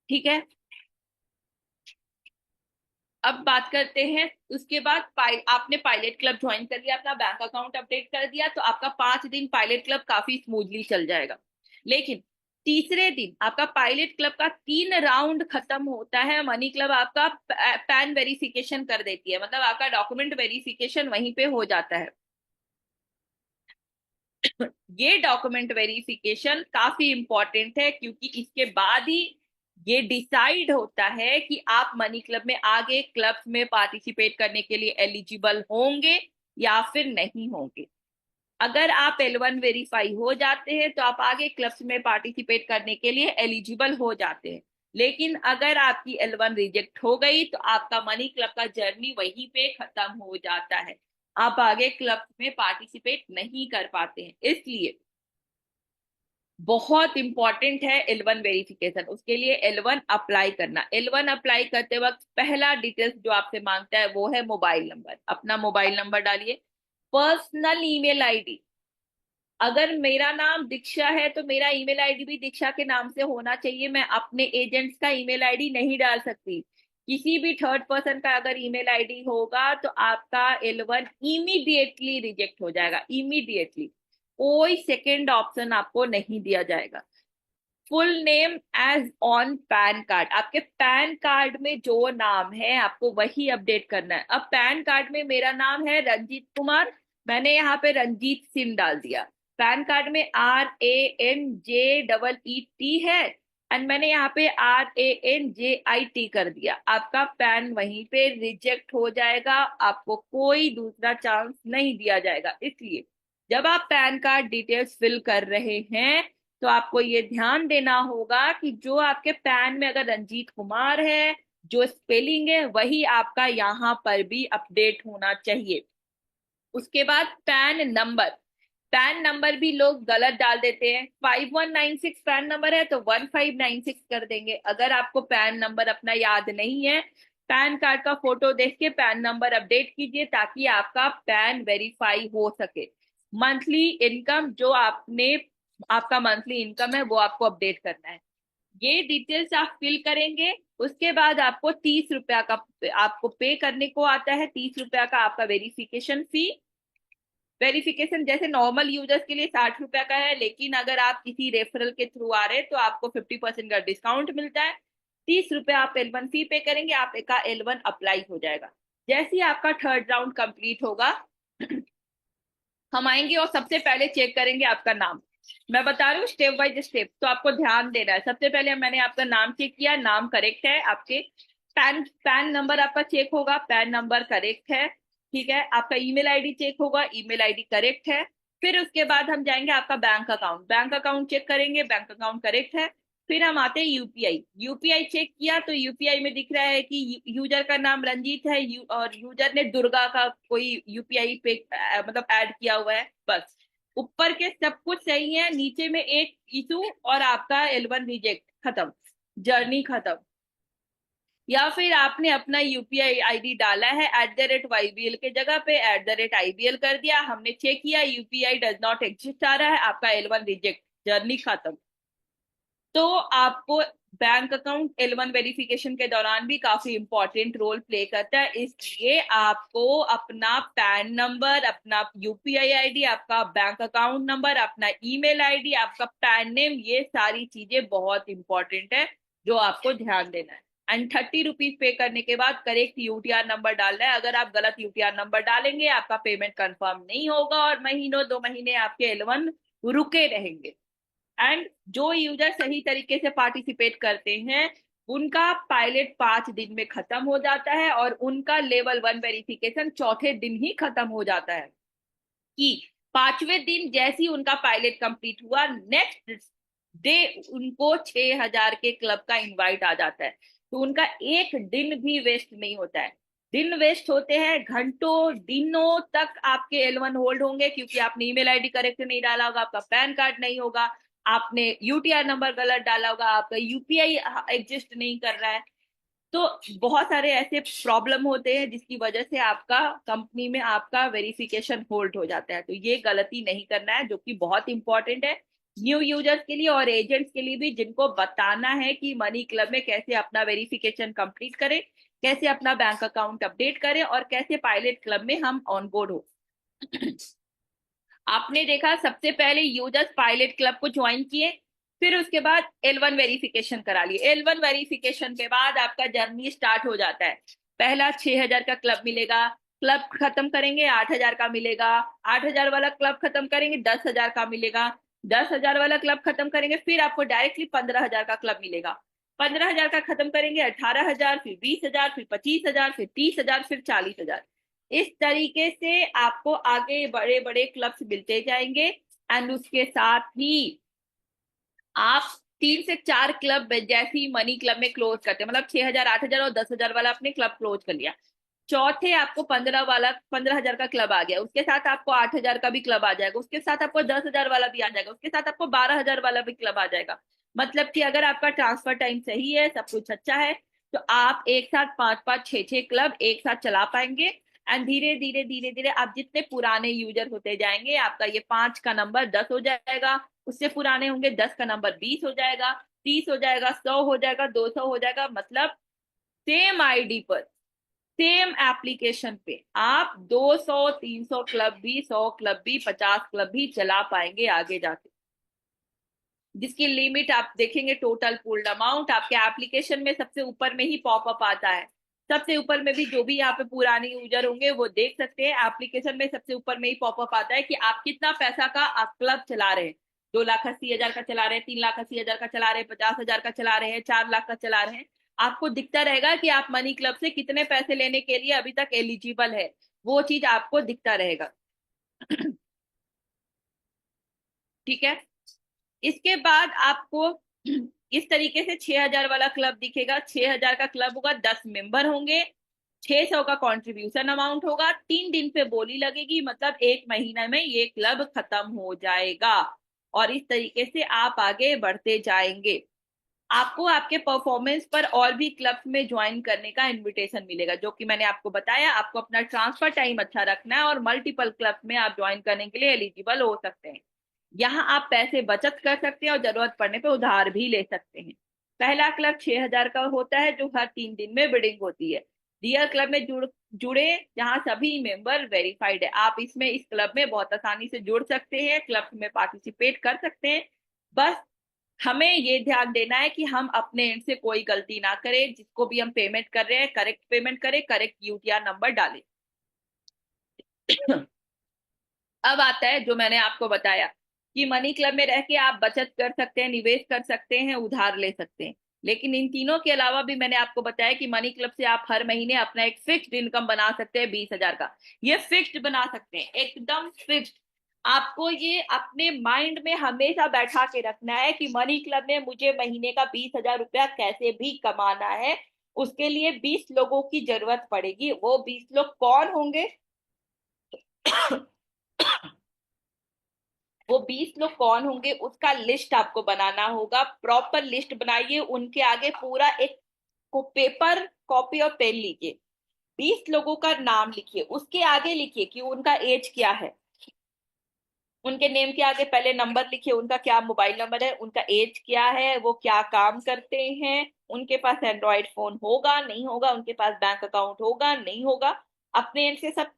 ठीक है। अब बात करते हैं उसके बाद आपने पायलट क्लब ज्वाइन कर लिया, अपना बैंक अकाउंट अपडेट कर दिया, तो आपका 5 दिन पायलट क्लब काफी स्मूथली चल जाएगा। लेकिन तीसरे दिन आपका पायलट क्लब का 3 राउंड खत्म होता है। मनी क्लब आपका पैन वेरिफिकेशन कर देती है, मतलब आपका डॉक्यूमेंट वेरिफिकेशन वहीं पे हो जाता है। ये डॉक्यूमेंट वेरिफिकेशन काफी इंपॉर्टेंट है क्योंकि इसके बाद ही ये डिसाइड होता है कि आप मनी क्लब में आगे क्लब्स में पार्टिसिपेट करने के लिए एलिजिबल होंगे या फिर नहीं होंगे। अगर आप L1 वेरीफाई हो जाते हैं तो आप आगे क्लब्स में पार्टिसिपेट करने के लिए एलिजिबल हो जाते हैं। लेकिन अगर आपकी L1 रिजेक्ट हो गई तो आपका मनी क्लब का जर्नी वहीं पे खत्म हो जाता है, आप आगे क्लब्स में पार्टिसिपेट नहीं कर पाते हैं। इसलिए बहुत इंपॉर्टेंट है L1 वेरिफिकेशन। उसके लिए L1 अप्लाई करना। L1 अप्लाई करते वक्त पहला डिटेल्स जो आपसे मांगता है वो है मोबाइल नंबर। अपना मोबाइल नंबर डालिए। पर्सनल ईमेल आईडी, अगर मेरा नाम दीक्षा है तो मेरा ईमेल आईडी भी दीक्षा के नाम से होना चाहिए। मैं अपने एजेंट्स का ईमेल आईडी नहीं डाल सकती। किसी भी थर्ड पर्सन का अगर ईमेल आईडी होगा तो आपका L1 इमीडिएटली रिजेक्ट हो जाएगा, इमीडिएटली। कोई सेकेंड ऑप्शन आपको नहीं दिया जाएगा। Full name as on PAN card, आपके पैन कार्ड में जो नाम है आपको वही अपडेट करना है। अब पैन कार्ड में मेरा नाम है रंजीत कुमार, मैंने यहाँ पे रंजीत सिंह डाल दिया। पैन कार्ड में RANJEET है एंड मैंने यहाँ पे RANJIT कर दिया। आपका पैन वहीं पे रिजेक्ट हो जाएगा, आपको कोई दूसरा चांस नहीं दिया जाएगा। इसलिए जब आप पैन कार्ड डिटेल्स फिल कर रहे हैं तो आपको ये ध्यान देना होगा कि जो आपके पैन में अगर रंजीत कुमार है, जो स्पेलिंग है वही आपका यहाँ पर भी अपडेट होना चाहिए। उसके बाद पैन नंबर, पैन नंबर भी लोग गलत डाल देते हैं। 5196 पैन नंबर है तो 1596 कर देंगे। अगर आपको पैन नंबर अपना याद नहीं है, पैन कार्ड का फोटो देख के पैन नंबर अपडेट कीजिए ताकि आपका पैन वेरीफाई हो सके। मंथली इनकम, जो आपने आपका मंथली इनकम है वो आपको अपडेट करना है। ये डिटेल्स आप फिल करेंगे। उसके बाद आपको 30 रुपया का आपको पे करने को आता है। 30 रुपया का आपका वेरिफिकेशन फी। वेरिफिकेशन जैसे नॉर्मल यूजर्स के लिए 60 रुपया का है, लेकिन अगर आप किसी रेफरल के थ्रू आ रहे हैं तो आपको 50% का डिस्काउंट मिलता है। 30 रुपया आप L1 फी पे करेंगे, आपका L1 अप्लाई हो जाएगा। जैसे ही आपका थर्ड राउंड कंप्लीट होगा हम आएंगे और सबसे पहले चेक करेंगे आपका नाम। मैं बता रही हूँ स्टेप बाय स्टेप, तो आपको ध्यान देना है। सबसे पहले मैंने आपका नाम चेक किया, नाम करेक्ट है। आपके पैन नंबर आपका चेक होगा, पैन नंबर करेक्ट है, ठीक है। आपका ईमेल आईडी चेक होगा, ईमेल आईडी करेक्ट है। फिर उसके बाद हम जाएंगे आपका bank account, bank account check करेंगे, बैंक अकाउंट करेक्ट है। फिर हम आते हैं यूपीआई। यूपीआई चेक किया तो यूपीआई में दिख रहा है कि यूजर का नाम रंजीत है, और यूजर ने दुर्गा का कोई यूपीआई पे मतलब ऐड किया हुआ है। बस ऊपर के सब कुछ सही है, नीचे में एक इशू और आपका L1 रिजेक्ट, खत्म, जर्नी खत्म। या फिर आपने अपना यूपीआई आईडी डाला है @YBL के जगह पे @IBL कर दिया, हमने चेक किया यूपीआई डज नॉट एग्जिस्ट आ रहा है, आपका L1 रिजेक्ट, जर्नी खत्म। तो आपको बैंक अकाउंट L1 वेरिफिकेशन के दौरान भी काफी इंपॉर्टेंट रोल प्ले करता है। इसलिए आपको अपना पैन नंबर, अपना यूपीआई आईडी, आपका बैंक अकाउंट नंबर, अपना ईमेल आईडी, आपका पैन नेम, ये सारी चीजें बहुत इंपॉर्टेंट है जो आपको ध्यान देना है। एंड 30 रुपीज पे करने के बाद करेक्ट यूटीआर नंबर डालना है। अगर आप गलत यूटीआर नंबर डालेंगे आपका पेमेंट कंफर्म नहीं होगा और महीनों 2 महीने आपके L1 रुके रहेंगे। एंड जो यूजर सही तरीके से पार्टिसिपेट करते हैं उनका पायलट 5 दिन में खत्म हो जाता है और उनका लेवल 1 वेरिफिकेशन चौथे दिन ही खत्म हो जाता है। कि 5वें दिन जैसे ही उनका पायलट कंप्लीट हुआ, नेक्स्ट डे उनको 6000 के क्लब का इनवाइट आ जाता है। तो उनका एक दिन भी वेस्ट नहीं होता है। दिन वेस्ट होते हैं, घंटों दिनों तक आपके L1 होल्ड होंगे क्योंकि आपने ईमेल आईडी करेक्ट नहीं डाला होगा, आपका पैन कार्ड नहीं होगा, आपने यूटीआर नंबर गलत डाला होगा, आपका यूपीआई एग्जिस्ट नहीं कर रहा है। तो बहुत सारे ऐसे प्रॉब्लम होते हैं जिसकी वजह से आपका कंपनी में आपका वेरिफिकेशन होल्ड हो जाता है। तो ये गलती नहीं करना है, जो कि बहुत इंपॉर्टेंट है न्यू यूजर्स के लिए और एजेंट्स के लिए भी, जिनको बताना है कि मनी क्लब में कैसे अपना वेरिफिकेशन कंप्लीट करें, कैसे अपना बैंक अकाउंट अपडेट करें और कैसे पायलट क्लब में हम ऑनबोर्ड हो। आपने देखा सबसे पहले यूजर्स पायलट क्लब को ज्वाइन किए, फिर उसके बाद L1 वेरिफिकेशन करा लिए। L1 वेरिफिकेशन के बाद आपका जर्नी स्टार्ट हो जाता है। पहला 6000 का क्लब मिलेगा, क्लब खत्म करेंगे 8000 का मिलेगा, 8000 वाला क्लब खत्म करेंगे 10,000 का मिलेगा, 10,000 वाला क्लब खत्म करेंगे फिर आपको डायरेक्टली 15,000 का क्लब मिलेगा। 15,000 का खत्म करेंगे 18,000, फिर 20,000, फिर 25,000, फिर 30,000, फिर 40,000। इस तरीके से आपको आगे बड़े बड़े क्लब्स मिलते जाएंगे। एंड उसके साथ ही आप 3 से 4 क्लब जैसे ही मनी क्लब में क्लोज करते हैं, मतलब 6,000, 8,000 और 10,000 वाला आपने क्लब क्लोज कर लिया। चौथे आपको 15,000 का क्लब आ गया, उसके साथ आपको 8,000 का भी क्लब आ जाएगा, उसके साथ आपको 10,000 वाला भी आ जाएगा, उसके साथ आपको 12,000 वाला भी क्लब आ जाएगा। मतलब कि अगर आपका ट्रांसफर टाइम सही है, सब कुछ अच्छा है, तो आप एक साथ 5-5, 6-6 क्लब एक साथ चला पाएंगे। एंड धीरे धीरे धीरे धीरे आप जितने पुराने यूजर होते जाएंगे, आपका ये 5 का नंबर 10 हो जाएगा, उससे पुराने होंगे 10 का नंबर 20 हो जाएगा, 30 हो जाएगा, 100 हो जाएगा, 200 हो जाएगा। मतलब सेम आईडी पर, सेम एप्लीकेशन पे आप 200, 300 क्लब भी, 100 क्लब भी, 50 क्लब भी चला पाएंगे आगे जाके, जिसकी लिमिट आप देखेंगे टोटल पूल्ड अमाउंट आपके एप्लीकेशन में सबसे ऊपर में ही पॉपअप आता है। सबसे ऊपर में भी जो भी यहाँ पे पुराने यूजर होंगे वो देख सकते हैं, एप्लीकेशन में सबसे ऊपर में ही पॉपअप आता है कि आप कितना पैसा का आप क्लब चला रहे हैं। 2,80,000 का चला रहे हैं, 3,80,000 का चला रहे हैं, 50,000 का चला रहे हैं, 4 लाख का चला रहे हैं। आपको दिखता रहेगा कि आप मनी क्लब से कितने पैसे लेने के लिए अभी तक एलिजिबल है, वो चीज आपको दिखता रहेगा। ठीक है। इसके बाद आपको इस तरीके से 6,000 वाला क्लब दिखेगा। 6,000 का क्लब होगा, 10 मेंबर होंगे, 600 का कंट्रीब्यूशन अमाउंट होगा, 3 दिन पे बोली लगेगी, मतलब 1 महीने में ये क्लब खत्म हो जाएगा। और इस तरीके से आप आगे बढ़ते जाएंगे। आपको आपके परफॉर्मेंस पर और भी क्लब्स में ज्वाइन करने का इनविटेशन मिलेगा, जो कि मैंने आपको बताया। आपको अपना ट्रांसफर टाइम अच्छा रखना है और मल्टीपल क्लब्स में आप ज्वाइन करने के लिए एलिजिबल हो सकते हैं। यहाँ आप पैसे बचत कर सकते हैं और जरूरत पड़ने पे उधार भी ले सकते हैं। पहला क्लब 6,000 का होता है, जो हर 3 दिन में बिडिंग होती है। रियल क्लब में जुड़े जहाँ सभी मेंबर वेरीफाइड है। आप इसमें इस क्लब में बहुत आसानी से जुड़ सकते हैं, क्लब में पार्टिसिपेट कर सकते हैं। बस हमें ये ध्यान देना है कि हम अपने एंड से कोई गलती ना करें, जिसको भी हम पेमेंट कर रहे हैं करेक्ट पेमेंट करें, करेक्ट यूटीआर नंबर डालें। अब आता है जो मैंने आपको बताया कि मनी क्लब में रह के आप बचत कर सकते हैं, निवेश कर सकते हैं, उधार ले सकते हैं। लेकिन इन तीनों के अलावा भी मैंने आपको बताया कि मनी क्लब से आप हर महीने अपना एक फिक्स्ड इनकम बना सकते हैं 20,000 का। ये फिक्स्ड बना सकते हैं, एकदम फिक्स्ड। आपको ये अपने माइंड में हमेशा बैठा के रखना है कि मनी क्लब में मुझे महीने का 20,000 रुपया कैसे भी कमाना है। उसके लिए 20 लोगों की जरूरत पड़ेगी। वो 20 लोग कौन होंगे? वो 20 लोग कौन होंगे उसका लिस्ट आपको बनाना होगा। प्रॉपर लिस्ट बनाइए, उनके आगे पूरा एक को पेपर, कॉपी और पेन लीजिए। 20 लोगों का नाम लिखिए, उसके आगे लिखिए कि उनका एज क्या है। उनके नेम के आगे पहले नंबर लिखिए, उनका क्या मोबाइल नंबर है, उनका एज क्या है, वो क्या काम करते हैं, उनके पास एंड्रॉयड फोन होगा नहीं होगा, उनके पास बैंक अकाउंट होगा नहीं होगा। अपने एंड से सब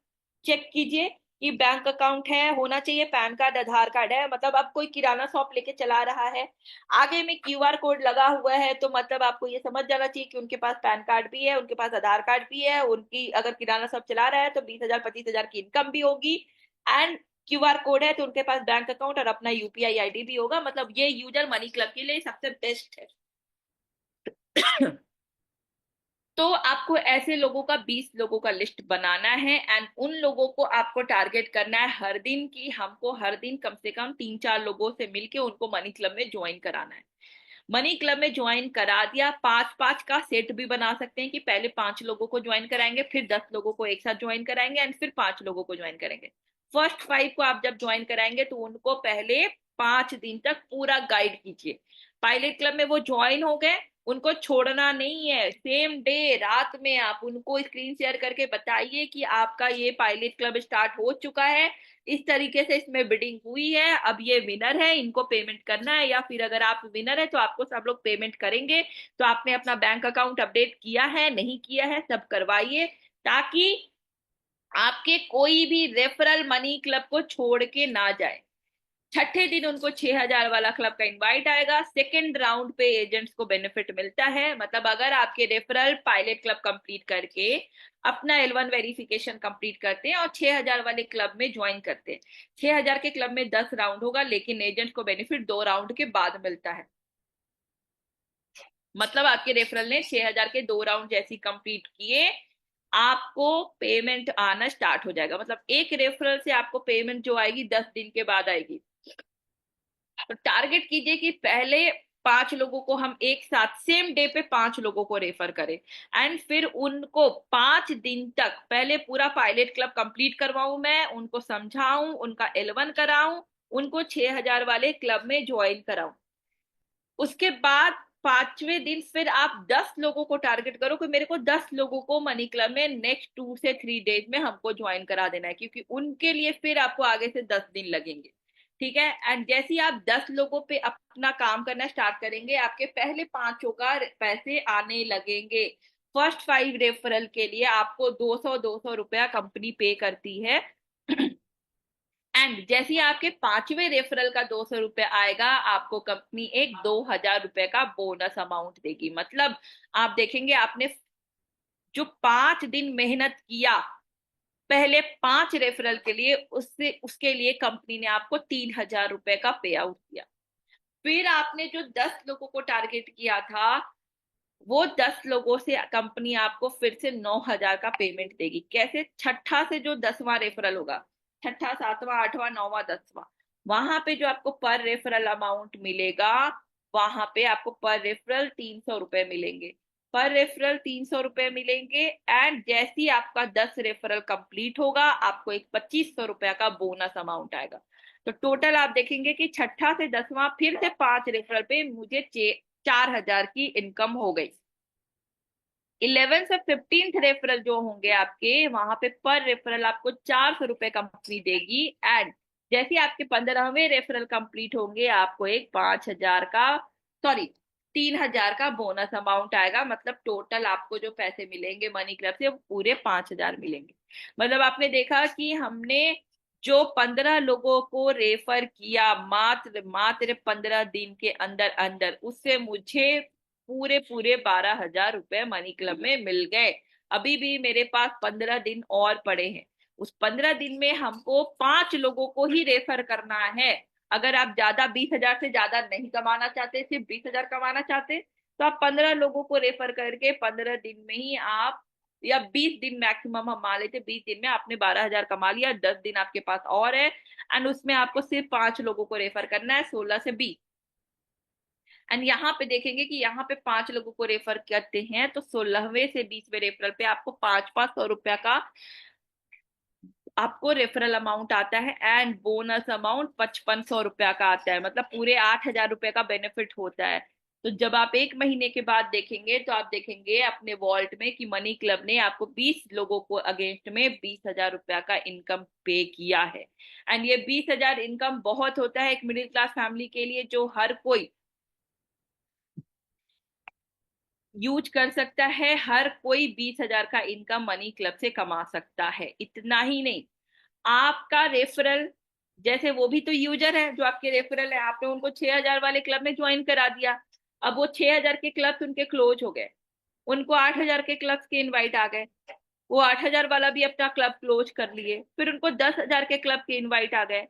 चेक कीजिए कि बैंक अकाउंट है, होना चाहिए, पैन कार्ड, आधार कार्ड है। मतलब अब कोई किराना शॉप लेके चला रहा है, आगे में क्यूआर कोड लगा हुआ है, तो मतलब आपको ये समझ जाना चाहिए कि उनके पास पैन कार्ड भी है, उनके पास आधार कार्ड भी है। उनकी अगर किराना शॉप चला रहा है तो 20,000 25,000 की इनकम भी होगी। एंड क्यूआर कोड है तो उनके पास बैंक अकाउंट और अपना यूपीआई आईडी भी होगा। मतलब ये यूजर मनी क्लब के लिए सबसे बेस्ट है। तो आपको ऐसे लोगों का 20 लोगों का लिस्ट बनाना है। एंड उन लोगों को आपको टारगेट करना है हर दिन की, हमको हर दिन कम से कम 3-4 लोगों से मिलके उनको मनी क्लब में ज्वाइन कराना है। मनी क्लब में ज्वाइन करा दिया, 5-5 का सेट भी बना सकते हैं कि पहले 5 लोगों को ज्वाइन कराएंगे, फिर 10 लोगों को एक साथ ज्वाइन कराएंगे, एंड फिर 5 लोगों को ज्वाइन करेंगे। फर्स्ट 5 को आप जब ज्वाइन कराएंगे तो उनको पहले 5 दिन तक पूरा गाइड कीजिए। पायलट क्लब में वो ज्वाइन हो गए, उनको छोड़ना नहीं है। सेम डे रात में आप उनको स्क्रीन शेयर करके बताइए कि आपका ये पायलट क्लब स्टार्ट हो चुका है, इस तरीके से इसमें बिडिंग हुई है, अब ये विनर है, इनको पेमेंट करना है। या फिर अगर आप विनर है तो आपको सब लोग पेमेंट करेंगे, तो आपने अपना बैंक अकाउंट अपडेट किया है नहीं किया है सब करवाइए, ताकि आपके कोई भी रेफरल मनी क्लब को छोड़ के ना जाए। छठे दिन उनको 6,000 वाला क्लब का इनवाइट आएगा। सेकेंड राउंड पे एजेंट्स को बेनिफिट मिलता है। मतलब अगर आपके रेफरल पायलट क्लब कंप्लीट करके अपना L1 वेरिफिकेशन कंप्लीट करते हैं और 6,000 वाले क्लब में ज्वाइन करते हैं, 6,000 के क्लब में 10 राउंड होगा, लेकिन एजेंट को बेनिफिट 2 राउंड के बाद मिलता है। मतलब आपके रेफरल ने 6,000 के 2 राउंड जैसी कंप्लीट किए, आपको पेमेंट आना स्टार्ट हो जाएगा। मतलब एक रेफरल से आपको पेमेंट जो आएगी 10 दिन के बाद आएगी। तो टारगेट कीजिए कि पहले 5 लोगों को हम एक साथ सेम डे पे 5 लोगों को रेफर करें, एंड फिर उनको 5 दिन तक पहले पूरा पायलट क्लब कंप्लीट करवाऊं, मैं उनको समझाऊं, उनका L1 कराऊं, उनको 6,000 वाले क्लब में ज्वाइन कराऊं। उसके बाद 5वें दिन फिर आप 10 लोगों को टारगेट करो कि मेरे को 10 लोगों को मनी क्लब में नेक्स्ट 2 से 3 डेज में हमको ज्वाइन करा देना है, क्योंकि उनके लिए फिर आपको आगे से 10 दिन लगेंगे। ठीक है। एंड जैसे ही आप 10 लोगों पे अपना काम करना स्टार्ट करेंगे, आपके पहले 5 का पैसे आने लगेंगे। फर्स्ट 5 रेफरल के लिए आपको 200-200 रुपया कंपनी पे करती है। एंड जैसे ही आपके 5वें रेफरल का 200 रुपये आएगा, आपको कंपनी एक 2,000 रुपए का बोनस अमाउंट देगी। मतलब आप देखेंगे आपने जो 5 दिन मेहनत किया पहले 5 रेफरल के लिए, उससे उसके लिए कंपनी ने आपको 3,000 रुपए का पे आउट किया। फिर आपने जो 10 लोगों को टारगेट किया था, वो 10 लोगों से कंपनी आपको फिर से 9,000 का पेमेंट देगी। कैसे? छठा से जो 10वां रेफरल होगा, छठा, सातवां, आठवां, नौवां, 10वां, वहां पे जो आपको पर रेफरल अमाउंट मिलेगा, वहां पे आपको पर रेफरल 300 रुपए मिलेंगे। पर रेफरल 300 रुपए मिलेंगे। एंड जैसे ही आपका 10 रेफरल कंप्लीट होगा, आपको एक 2,500 रुपया का बोनस अमाउंट आएगा। तो टोटल आप देखेंगे कि छठा से 10वां फिर से 5 रेफरल पे मुझे 4,000 की इनकम हो गई। 11 से 15 रेफरल जो होंगे आपके, वहां पे पर रेफरल आपको 400 रुपए कंपनी देगी। एंड जैसे आपके 15वें रेफरल कंप्लीट होंगे, आपको एक 5,000 का, सॉरी, 3,000 का बोनस अमाउंट आएगा। मतलब टोटल आपको जो पैसे मिलेंगे मनी क्लब से, वो पूरे 5,000 मिलेंगे। मतलब आपने देखा कि हमने जो 15 लोगों को रेफर किया मात्र मात्र 15 दिन के अंदर अंदर, उससे मुझे पूरे पूरे 12,000 रुपए मनी क्लब में मिल गए। अभी भी मेरे पास 15 दिन और पड़े हैं। उस 15 दिन में हमको 5 लोगों को ही रेफर करना है। अगर आप ज्यादा 20,000 से ज्यादा नहीं कमाना चाहते, सिर्फ 20,000 कमाना चाहते, तो आप 15 लोगों को रेफर करके 15 दिन में ही आप, या 20 दिन मैक्सिमम हम मान लेते, 20 दिन में आपने 12,000 कमा लिया। 10 दिन आपके पास और है, एंड उसमें आपको सिर्फ 5 लोगों को रेफर करना है, 16 से 20। एंड यहाँ पे देखेंगे कि यहाँ पे 5 लोगों को रेफर करते हैं, तो 16वें से 20वें रेफरल पे आपको 500-500 रुपया का आपको रेफरल अमाउंट आता है। एंड बोनस अमाउंट 5,500 रुपया का आता है। मतलब पूरे 8,000 रुपये का बेनिफिट होता है। तो जब आप 1 महीने के बाद देखेंगे, तो आप देखेंगे अपने वॉल्ट में कि मनी क्लब ने आपको 20 लोगों को अगेंस्ट में 20,000 रुपया का इनकम पे किया है। एंड ये 20,000 इनकम बहुत होता है एक मिडिल क्लास फैमिली के लिए, जो हर कोई यूज कर सकता है। हर कोई 20,000 का इनकम मनी क्लब से कमा सकता है। इतना ही नहीं, आपका रेफरल, जैसे वो भी तो यूजर है जो आपके रेफरल है, आपने उनको 6,000 वाले क्लब में ज्वाइन करा दिया। अब वो 6,000 के क्लब उनके क्लोज हो गए, उनको 8,000 के क्लब के इनवाइट आ गए। वो 8,000 वाला भी अपना क्लब क्लोज कर लिए, फिर उनको 10,000 के क्लब के इनवाइट आ गए।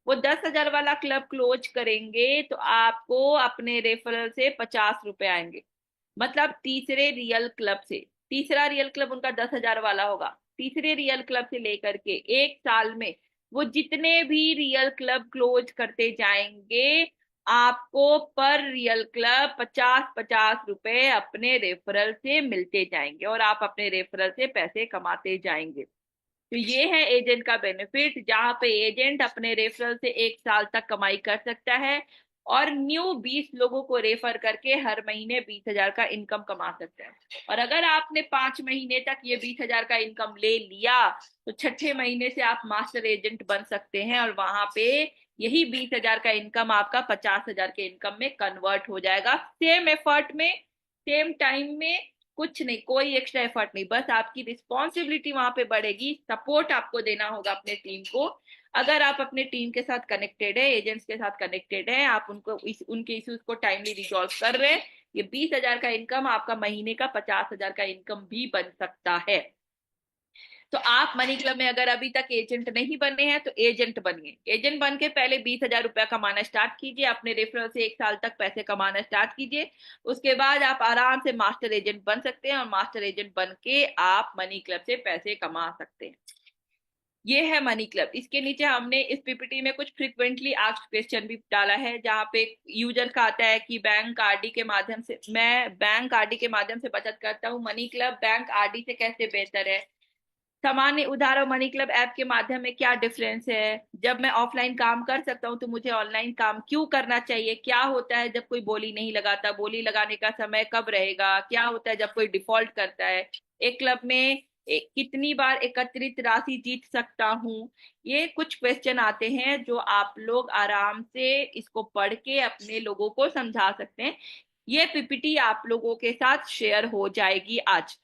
वो 10,000 वाला क्लब क्लोज करेंगे, तो आपको अपने रेफरल से 50 रुपए आएंगे। मतलब तीसरे रियल क्लब से, तीसरा रियल क्लब उनका 10,000 वाला होगा, तीसरे रियल क्लब से लेकर के 1 साल में वो जितने भी रियल क्लब क्लोज करते जाएंगे, आपको पर रियल क्लब 50-50 रुपए अपने रेफरल से मिलते जाएंगे, और आप अपने रेफरल से पैसे कमाते जाएंगे। तो ये है एजेंट का बेनिफिट, जहां पे एजेंट अपने रेफरल से 1 साल तक कमाई कर सकता है, और न्यू 20 लोगों को रेफर करके हर महीने 20,000 का इनकम कमा सकता है। और अगर आपने 5 महीने तक ये 20,000 का इनकम ले लिया, तो छठे महीने से आप मास्टर एजेंट बन सकते हैं, और वहां पे यही 20,000 का इनकम आपका 50,000 के इनकम में कन्वर्ट हो जाएगा। सेम एफर्ट में, सेम टाइम में, कुछ नहीं, कोई एक्स्ट्रा एफर्ट नहीं, बस आपकी रिस्पॉन्सिबिलिटी वहां पे बढ़ेगी। सपोर्ट आपको देना होगा अपने टीम को। अगर आप अपने टीम के साथ कनेक्टेड है, एजेंट्स के साथ कनेक्टेड है, आप उनको उनके इश्यूज को टाइमली रिजॉल्व कर रहे हैं, ये 20,000 का इनकम आपका महीने का 50,000 का इनकम भी बन सकता है। तो आप मनी क्लब में अगर अभी तक एजेंट नहीं बने हैं तो एजेंट बनिए। एजेंट बन के पहले 20,000 रुपया कमाना स्टार्ट कीजिए, अपने रेफरल से 1 साल तक पैसे कमाना स्टार्ट कीजिए। उसके बाद आप आराम से मास्टर एजेंट बन सकते हैं और मास्टर एजेंट बन के आप मनी क्लब से पैसे कमा सकते हैं। ये है मनी क्लब। इसके नीचे हमने इस पीपीटी में कुछ फ्रिक्वेंटली आस्क्ड क्वेश्चन भी डाला है, जहाँ पे यूजर का आता है कि बैंक आरडी के माध्यम से, मैं बैंक आरडी के माध्यम से बचत करता हूँ, मनी क्लब बैंक आरडी से कैसे बेहतर है, सामान्य उधार और मनी क्लब ऐप के माध्यम में क्या डिफरेंस है, जब मैं ऑफलाइन काम कर सकता हूँ तो मुझे ऑनलाइन काम क्यों करना चाहिए, क्या होता है जब कोई बोली नहीं लगाता, बोली लगाने का समय कब रहेगा, क्या होता है जब कोई डिफॉल्ट करता है, एक क्लब में कितनी बार एकत्रित राशि जीत सकता हूँ। ये कुछ क्वेश्चन आते हैं जो आप लोग आराम से इसको पढ़ के अपने लोगों को समझा सकते हैं। ये पीपीटी आप लोगों के साथ शेयर हो जाएगी आज।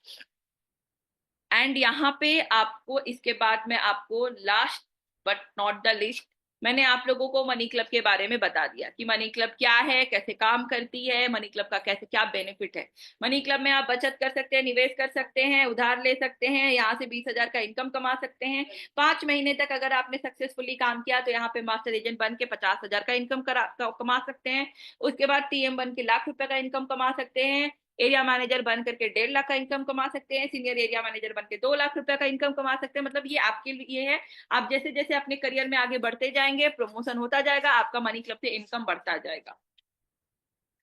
एंड यहाँ पे आपको इसके बाद में आपको last but not the list, मैंने आप लोगों को मनी क्लब के बारे में बता दिया कि मनी क्लब क्या है, कैसे काम करती है, मनी क्लब का कैसे क्या बेनिफिट है। मनी क्लब में आप बचत कर सकते हैं, निवेश कर सकते हैं, उधार ले सकते हैं, यहाँ से 20,000 का इनकम कमा सकते हैं। 5 महीने तक अगर आपने सक्सेसफुली काम किया तो यहाँ पे मास्टर एजेंट बन के 50,000 का इनकम कमा सकते हैं। उसके बाद टीएम बन के ₹1,00,000 का इनकम कमा सकते हैं। एरिया मैनेजर बन करके 1.5 लाख का इनकम कमा सकते हैं। सीनियर एरिया मैनेजर बन के 2 लाख रुपए का इनकम कमा सकते हैं। मतलब ये आपके लिए है, आप जैसे जैसे अपने करियर में आगे बढ़ते जाएंगे, प्रमोशन होता जाएगा, आपका मनी क्लब से इनकम बढ़ता जाएगा।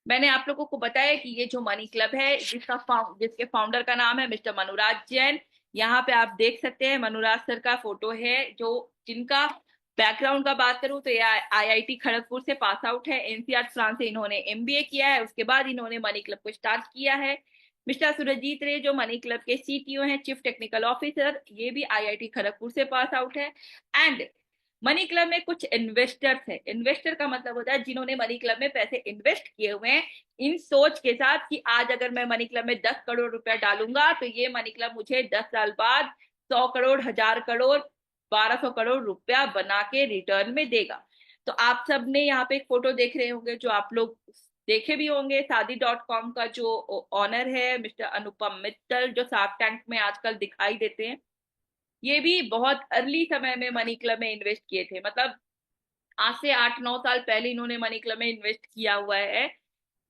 मैंने आप लोगों को बताया कि ये जो मनी क्लब है जिसके फाउंडर का नाम है मिस्टर मनुराज जैन। यहाँ पे आप देख सकते हैं मनुराज सर का फोटो है, जो जिनका बैकग्राउंड का बात करूं तो ये आईआईटी खड़गपुर से पास आउट है, एनसीआर फ्रांस से इन्होंने एमबीए किया है, उसके बाद इन्होंने मनी क्लब को स्टार्ट किया है। मिस्टर सुरजीत रे जो मनी क्लब के सीटीओ हैं, चीफ टेक्निकल ऑफिसर, ये भी आईआईटी खड़गपुर से पास आउट है। एंड मनी क्लब में कुछ इन्वेस्टर्स है, इन्वेस्टर का मतलब होता है जिन्होंने मनी क्लब में पैसे इन्वेस्ट किए हुए हैं, इन सोच के साथ कि आज अगर मैं मनी क्लब में 10 करोड़ रुपया डालूंगा तो ये मनी क्लब मुझे 10 साल बाद 100 करोड़, 1000 करोड़, 1200 करोड़ रुपया बना के रिटर्न में देगा। तो आप सब ने यहाँ पे एक फोटो देख रहे होंगे, जो आप लोग देखे भी होंगे, शादी.com का जो ऑनर है मिस्टर अनुपम मित्तल, जो शार्क टैंक में आजकल दिखाई देते हैं, ये भी बहुत अर्ली समय में मनी क्लब में इन्वेस्ट किए थे। मतलब आज से 8-9 साल पहले इन्होंने मनी क्लब में इन्वेस्ट किया हुआ है।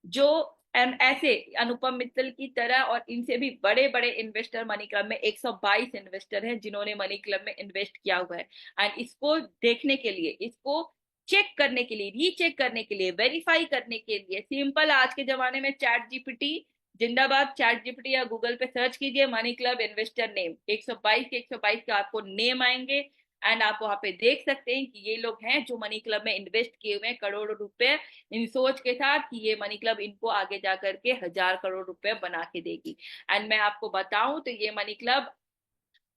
जो ऐसे अनुपम मित्तल की तरह और इनसे भी बड़े बड़े इन्वेस्टर मनी क्लब में 122 इन्वेस्टर हैं जिन्होंने मनी क्लब में इन्वेस्ट किया हुआ है। एंड इसको देखने के लिए, इसको चेक करने के लिए, रीचेक करने के लिए, वेरीफाई करने के लिए सिंपल आज के जमाने में चैट जीपीटी जिंदाबाद, चैट जीपीटी या गूगल पे सर्च कीजिए मनी क्लब इन्वेस्टर नेम, 122 के 122 का आपको नेम आएंगे। एंड आप वहां पे देख सकते हैं कि ये लोग हैं जो मनी क्लब में इन्वेस्ट किए हुए हैं करोड़ों रुपए, इन सोच के साथ कि ये मनी क्लब इनको आगे जा करके 1,000 करोड़ रुपए बना के देगी। एंड मैं आपको बताऊं तो ये मनी क्लब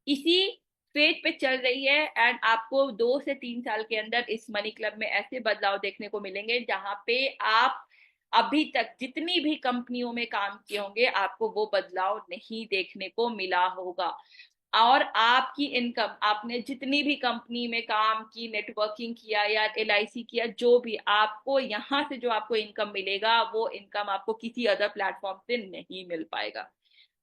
इसी फेज पे चल रही है। एंड आपको 2 से 3 साल के अंदर इस मनी क्लब में ऐसे बदलाव देखने को मिलेंगे जहां पे आप अभी तक जितनी भी कंपनियों में काम किए होंगे आपको वो बदलाव नहीं देखने को मिला होगा। और आपकी इनकम, आपने जितनी भी कंपनी में काम की, नेटवर्किंग किया या एलआईसी किया, जो भी आपको यहाँ से जो आपको इनकम मिलेगा वो इनकम आपको किसी अदर प्लेटफॉर्म से नहीं मिल पाएगा।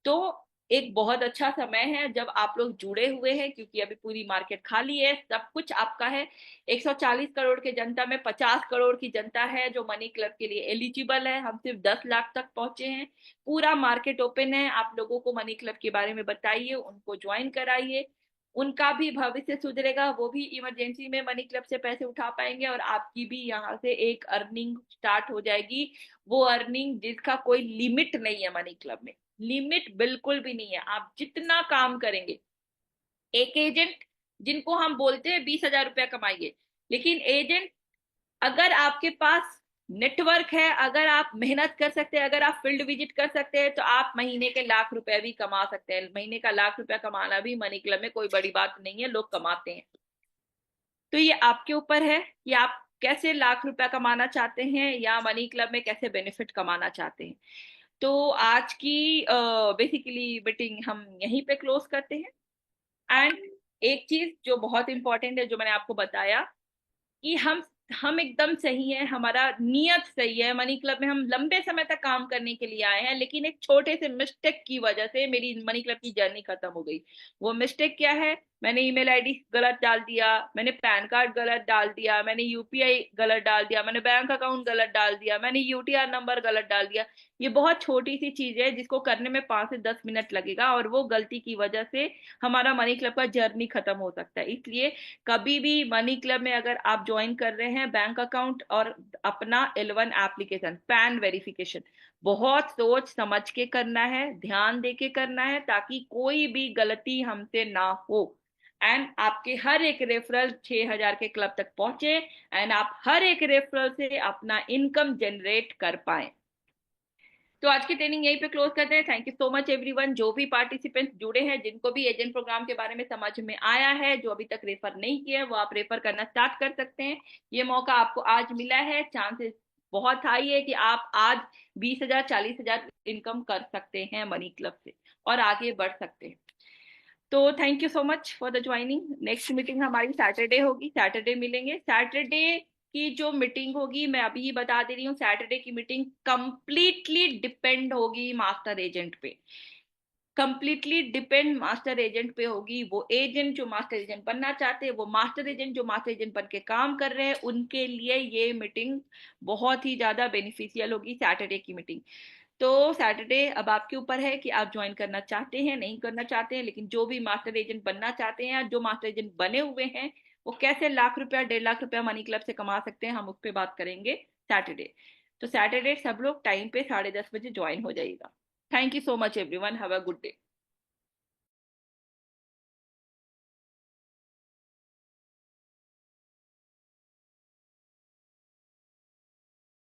तो एक बहुत अच्छा समय है जब आप लोग जुड़े हुए हैं, क्योंकि अभी पूरी मार्केट खाली है, सब कुछ आपका है। 140 करोड़ की जनता में 50 करोड़ की जनता है जो मनी क्लब के लिए एलिजिबल है। हम सिर्फ 10 लाख तक पहुंचे हैं। पूरा मार्केट ओपन है, आप लोगों को मनी क्लब के बारे में बताइए, उनको ज्वाइन कराइए, उनका भी भविष्य सुधरेगा, वो भी इमरजेंसी में मनी क्लब से पैसे उठा पाएंगे और आपकी भी यहाँ से एक अर्निंग स्टार्ट हो जाएगी। वो अर्निंग जिसका कोई लिमिट नहीं है, मनी क्लब में लिमिट बिल्कुल भी नहीं है, आप जितना काम करेंगे। एक एजेंट जिनको हम बोलते हैं 20,000 रुपया कमाइए, लेकिन एजेंट अगर आपके पास नेटवर्क है, अगर आप मेहनत कर सकते हैं, अगर आप फील्ड विजिट कर सकते हैं, तो आप महीने के ₹1,00,000 भी कमा सकते हैं। महीने का ₹1,00,000 कमाना भी मनी क्लब में कोई बड़ी बात नहीं है, लोग कमाते हैं। तो ये आपके ऊपर है कि आप कैसे ₹1,00,000 कमाना चाहते हैं या मनी क्लब में कैसे बेनिफिट कमाना चाहते हैं। तो आज की बेसिकली मीटिंग हम यहीं पे क्लोज करते हैं। एंड एक चीज जो बहुत इंपॉर्टेंट है, जो मैंने आपको बताया कि हम हम एकदम सही है, हमारा नियत सही है, मनी क्लब में हम लंबे समय तक काम करने के लिए आए हैं, लेकिन एक छोटे से मिस्टेक की वजह से मेरी मनी क्लब की जर्नी खत्म हो गई। वो मिस्टेक क्या है? मैंने ईमेल आईडी गलत डाल दिया, मैंने पैन कार्ड गलत डाल दिया, मैंने यूपीआई गलत डाल दिया, मैंने बैंक अकाउंट गलत डाल दिया, मैंने यूटीआर नंबर गलत डाल दिया। ये बहुत छोटी सी चीज है जिसको करने में 5 से 10 मिनट लगेगा, और वो गलती की वजह से हमारा मनी क्लब का जर्नी खत्म हो सकता है। इसलिए कभी भी मनी क्लब में अगर आप ज्वाइन कर रहे हैं, बैंक अकाउंट और अपना L1 एप्लीकेशन, पैन वेरिफिकेशन बहुत सोच समझ के करना है, ध्यान दे के करना है, ताकि कोई भी गलती हमसे ना हो, एंड आपके हर एक रेफरल 6,000 के क्लब तक पहुंचे, एंड आप हर एक रेफरल से अपना इनकम जनरेट कर पाए। तो आज की ट्रेनिंग यहीं पे क्लोज करते हैं। Thank you so much everyone, जो भी पार्टिसिपेंट्स जुड़े हैं, जिनको भी एजेंट प्रोग्राम के बारे में समझ में आया है, जो अभी तक रेफर नहीं किया है, वो आप रेफर करना स्टार्ट कर सकते हैं। ये मौका आपको आज मिला है, चांसेस बहुत हाई है कि आप आज 20,000 40,000 इनकम कर सकते हैं मनी क्लब से, और आगे बढ़ सकते हैं। तो thank you so much for the joining. Next meeting हमारी सैटरडे होगी, सैटरडे मिलेंगे। सैटरडे की जो मीटिंग होगी मैं अभी ही बता दे रही हूँ, सैटरडे की मीटिंग कंप्लीटली डिपेंड होगी मास्टर एजेंट पे, कंप्लीटली डिपेंड मास्टर एजेंट पे होगी। वो एजेंट जो मास्टर एजेंट बनना चाहते हैं, वो मास्टर एजेंट जो मास्टर एजेंट बन के काम कर रहे हैं, उनके लिए ये मीटिंग बहुत ही ज्यादा बेनिफिशियल होगी, सैटरडे की मीटिंग। तो सैटरडे अब आपके ऊपर है कि आप ज्वाइन करना चाहते हैं, नहीं करना चाहते हैं, लेकिन जो भी मास्टर एजेंट बनना चाहते हैं या जो मास्टर एजेंट बने हुए हैं, वो कैसे लाख रुपया 1.5 लाख रुपया मनी क्लब से कमा सकते हैं, हम उस पर बात करेंगे सैटरडे। तो सैटरडे सब लोग टाइम पे 10:30 बजे ज्वाइन हो जाइएगा। Thank you so much everyone, have a good day.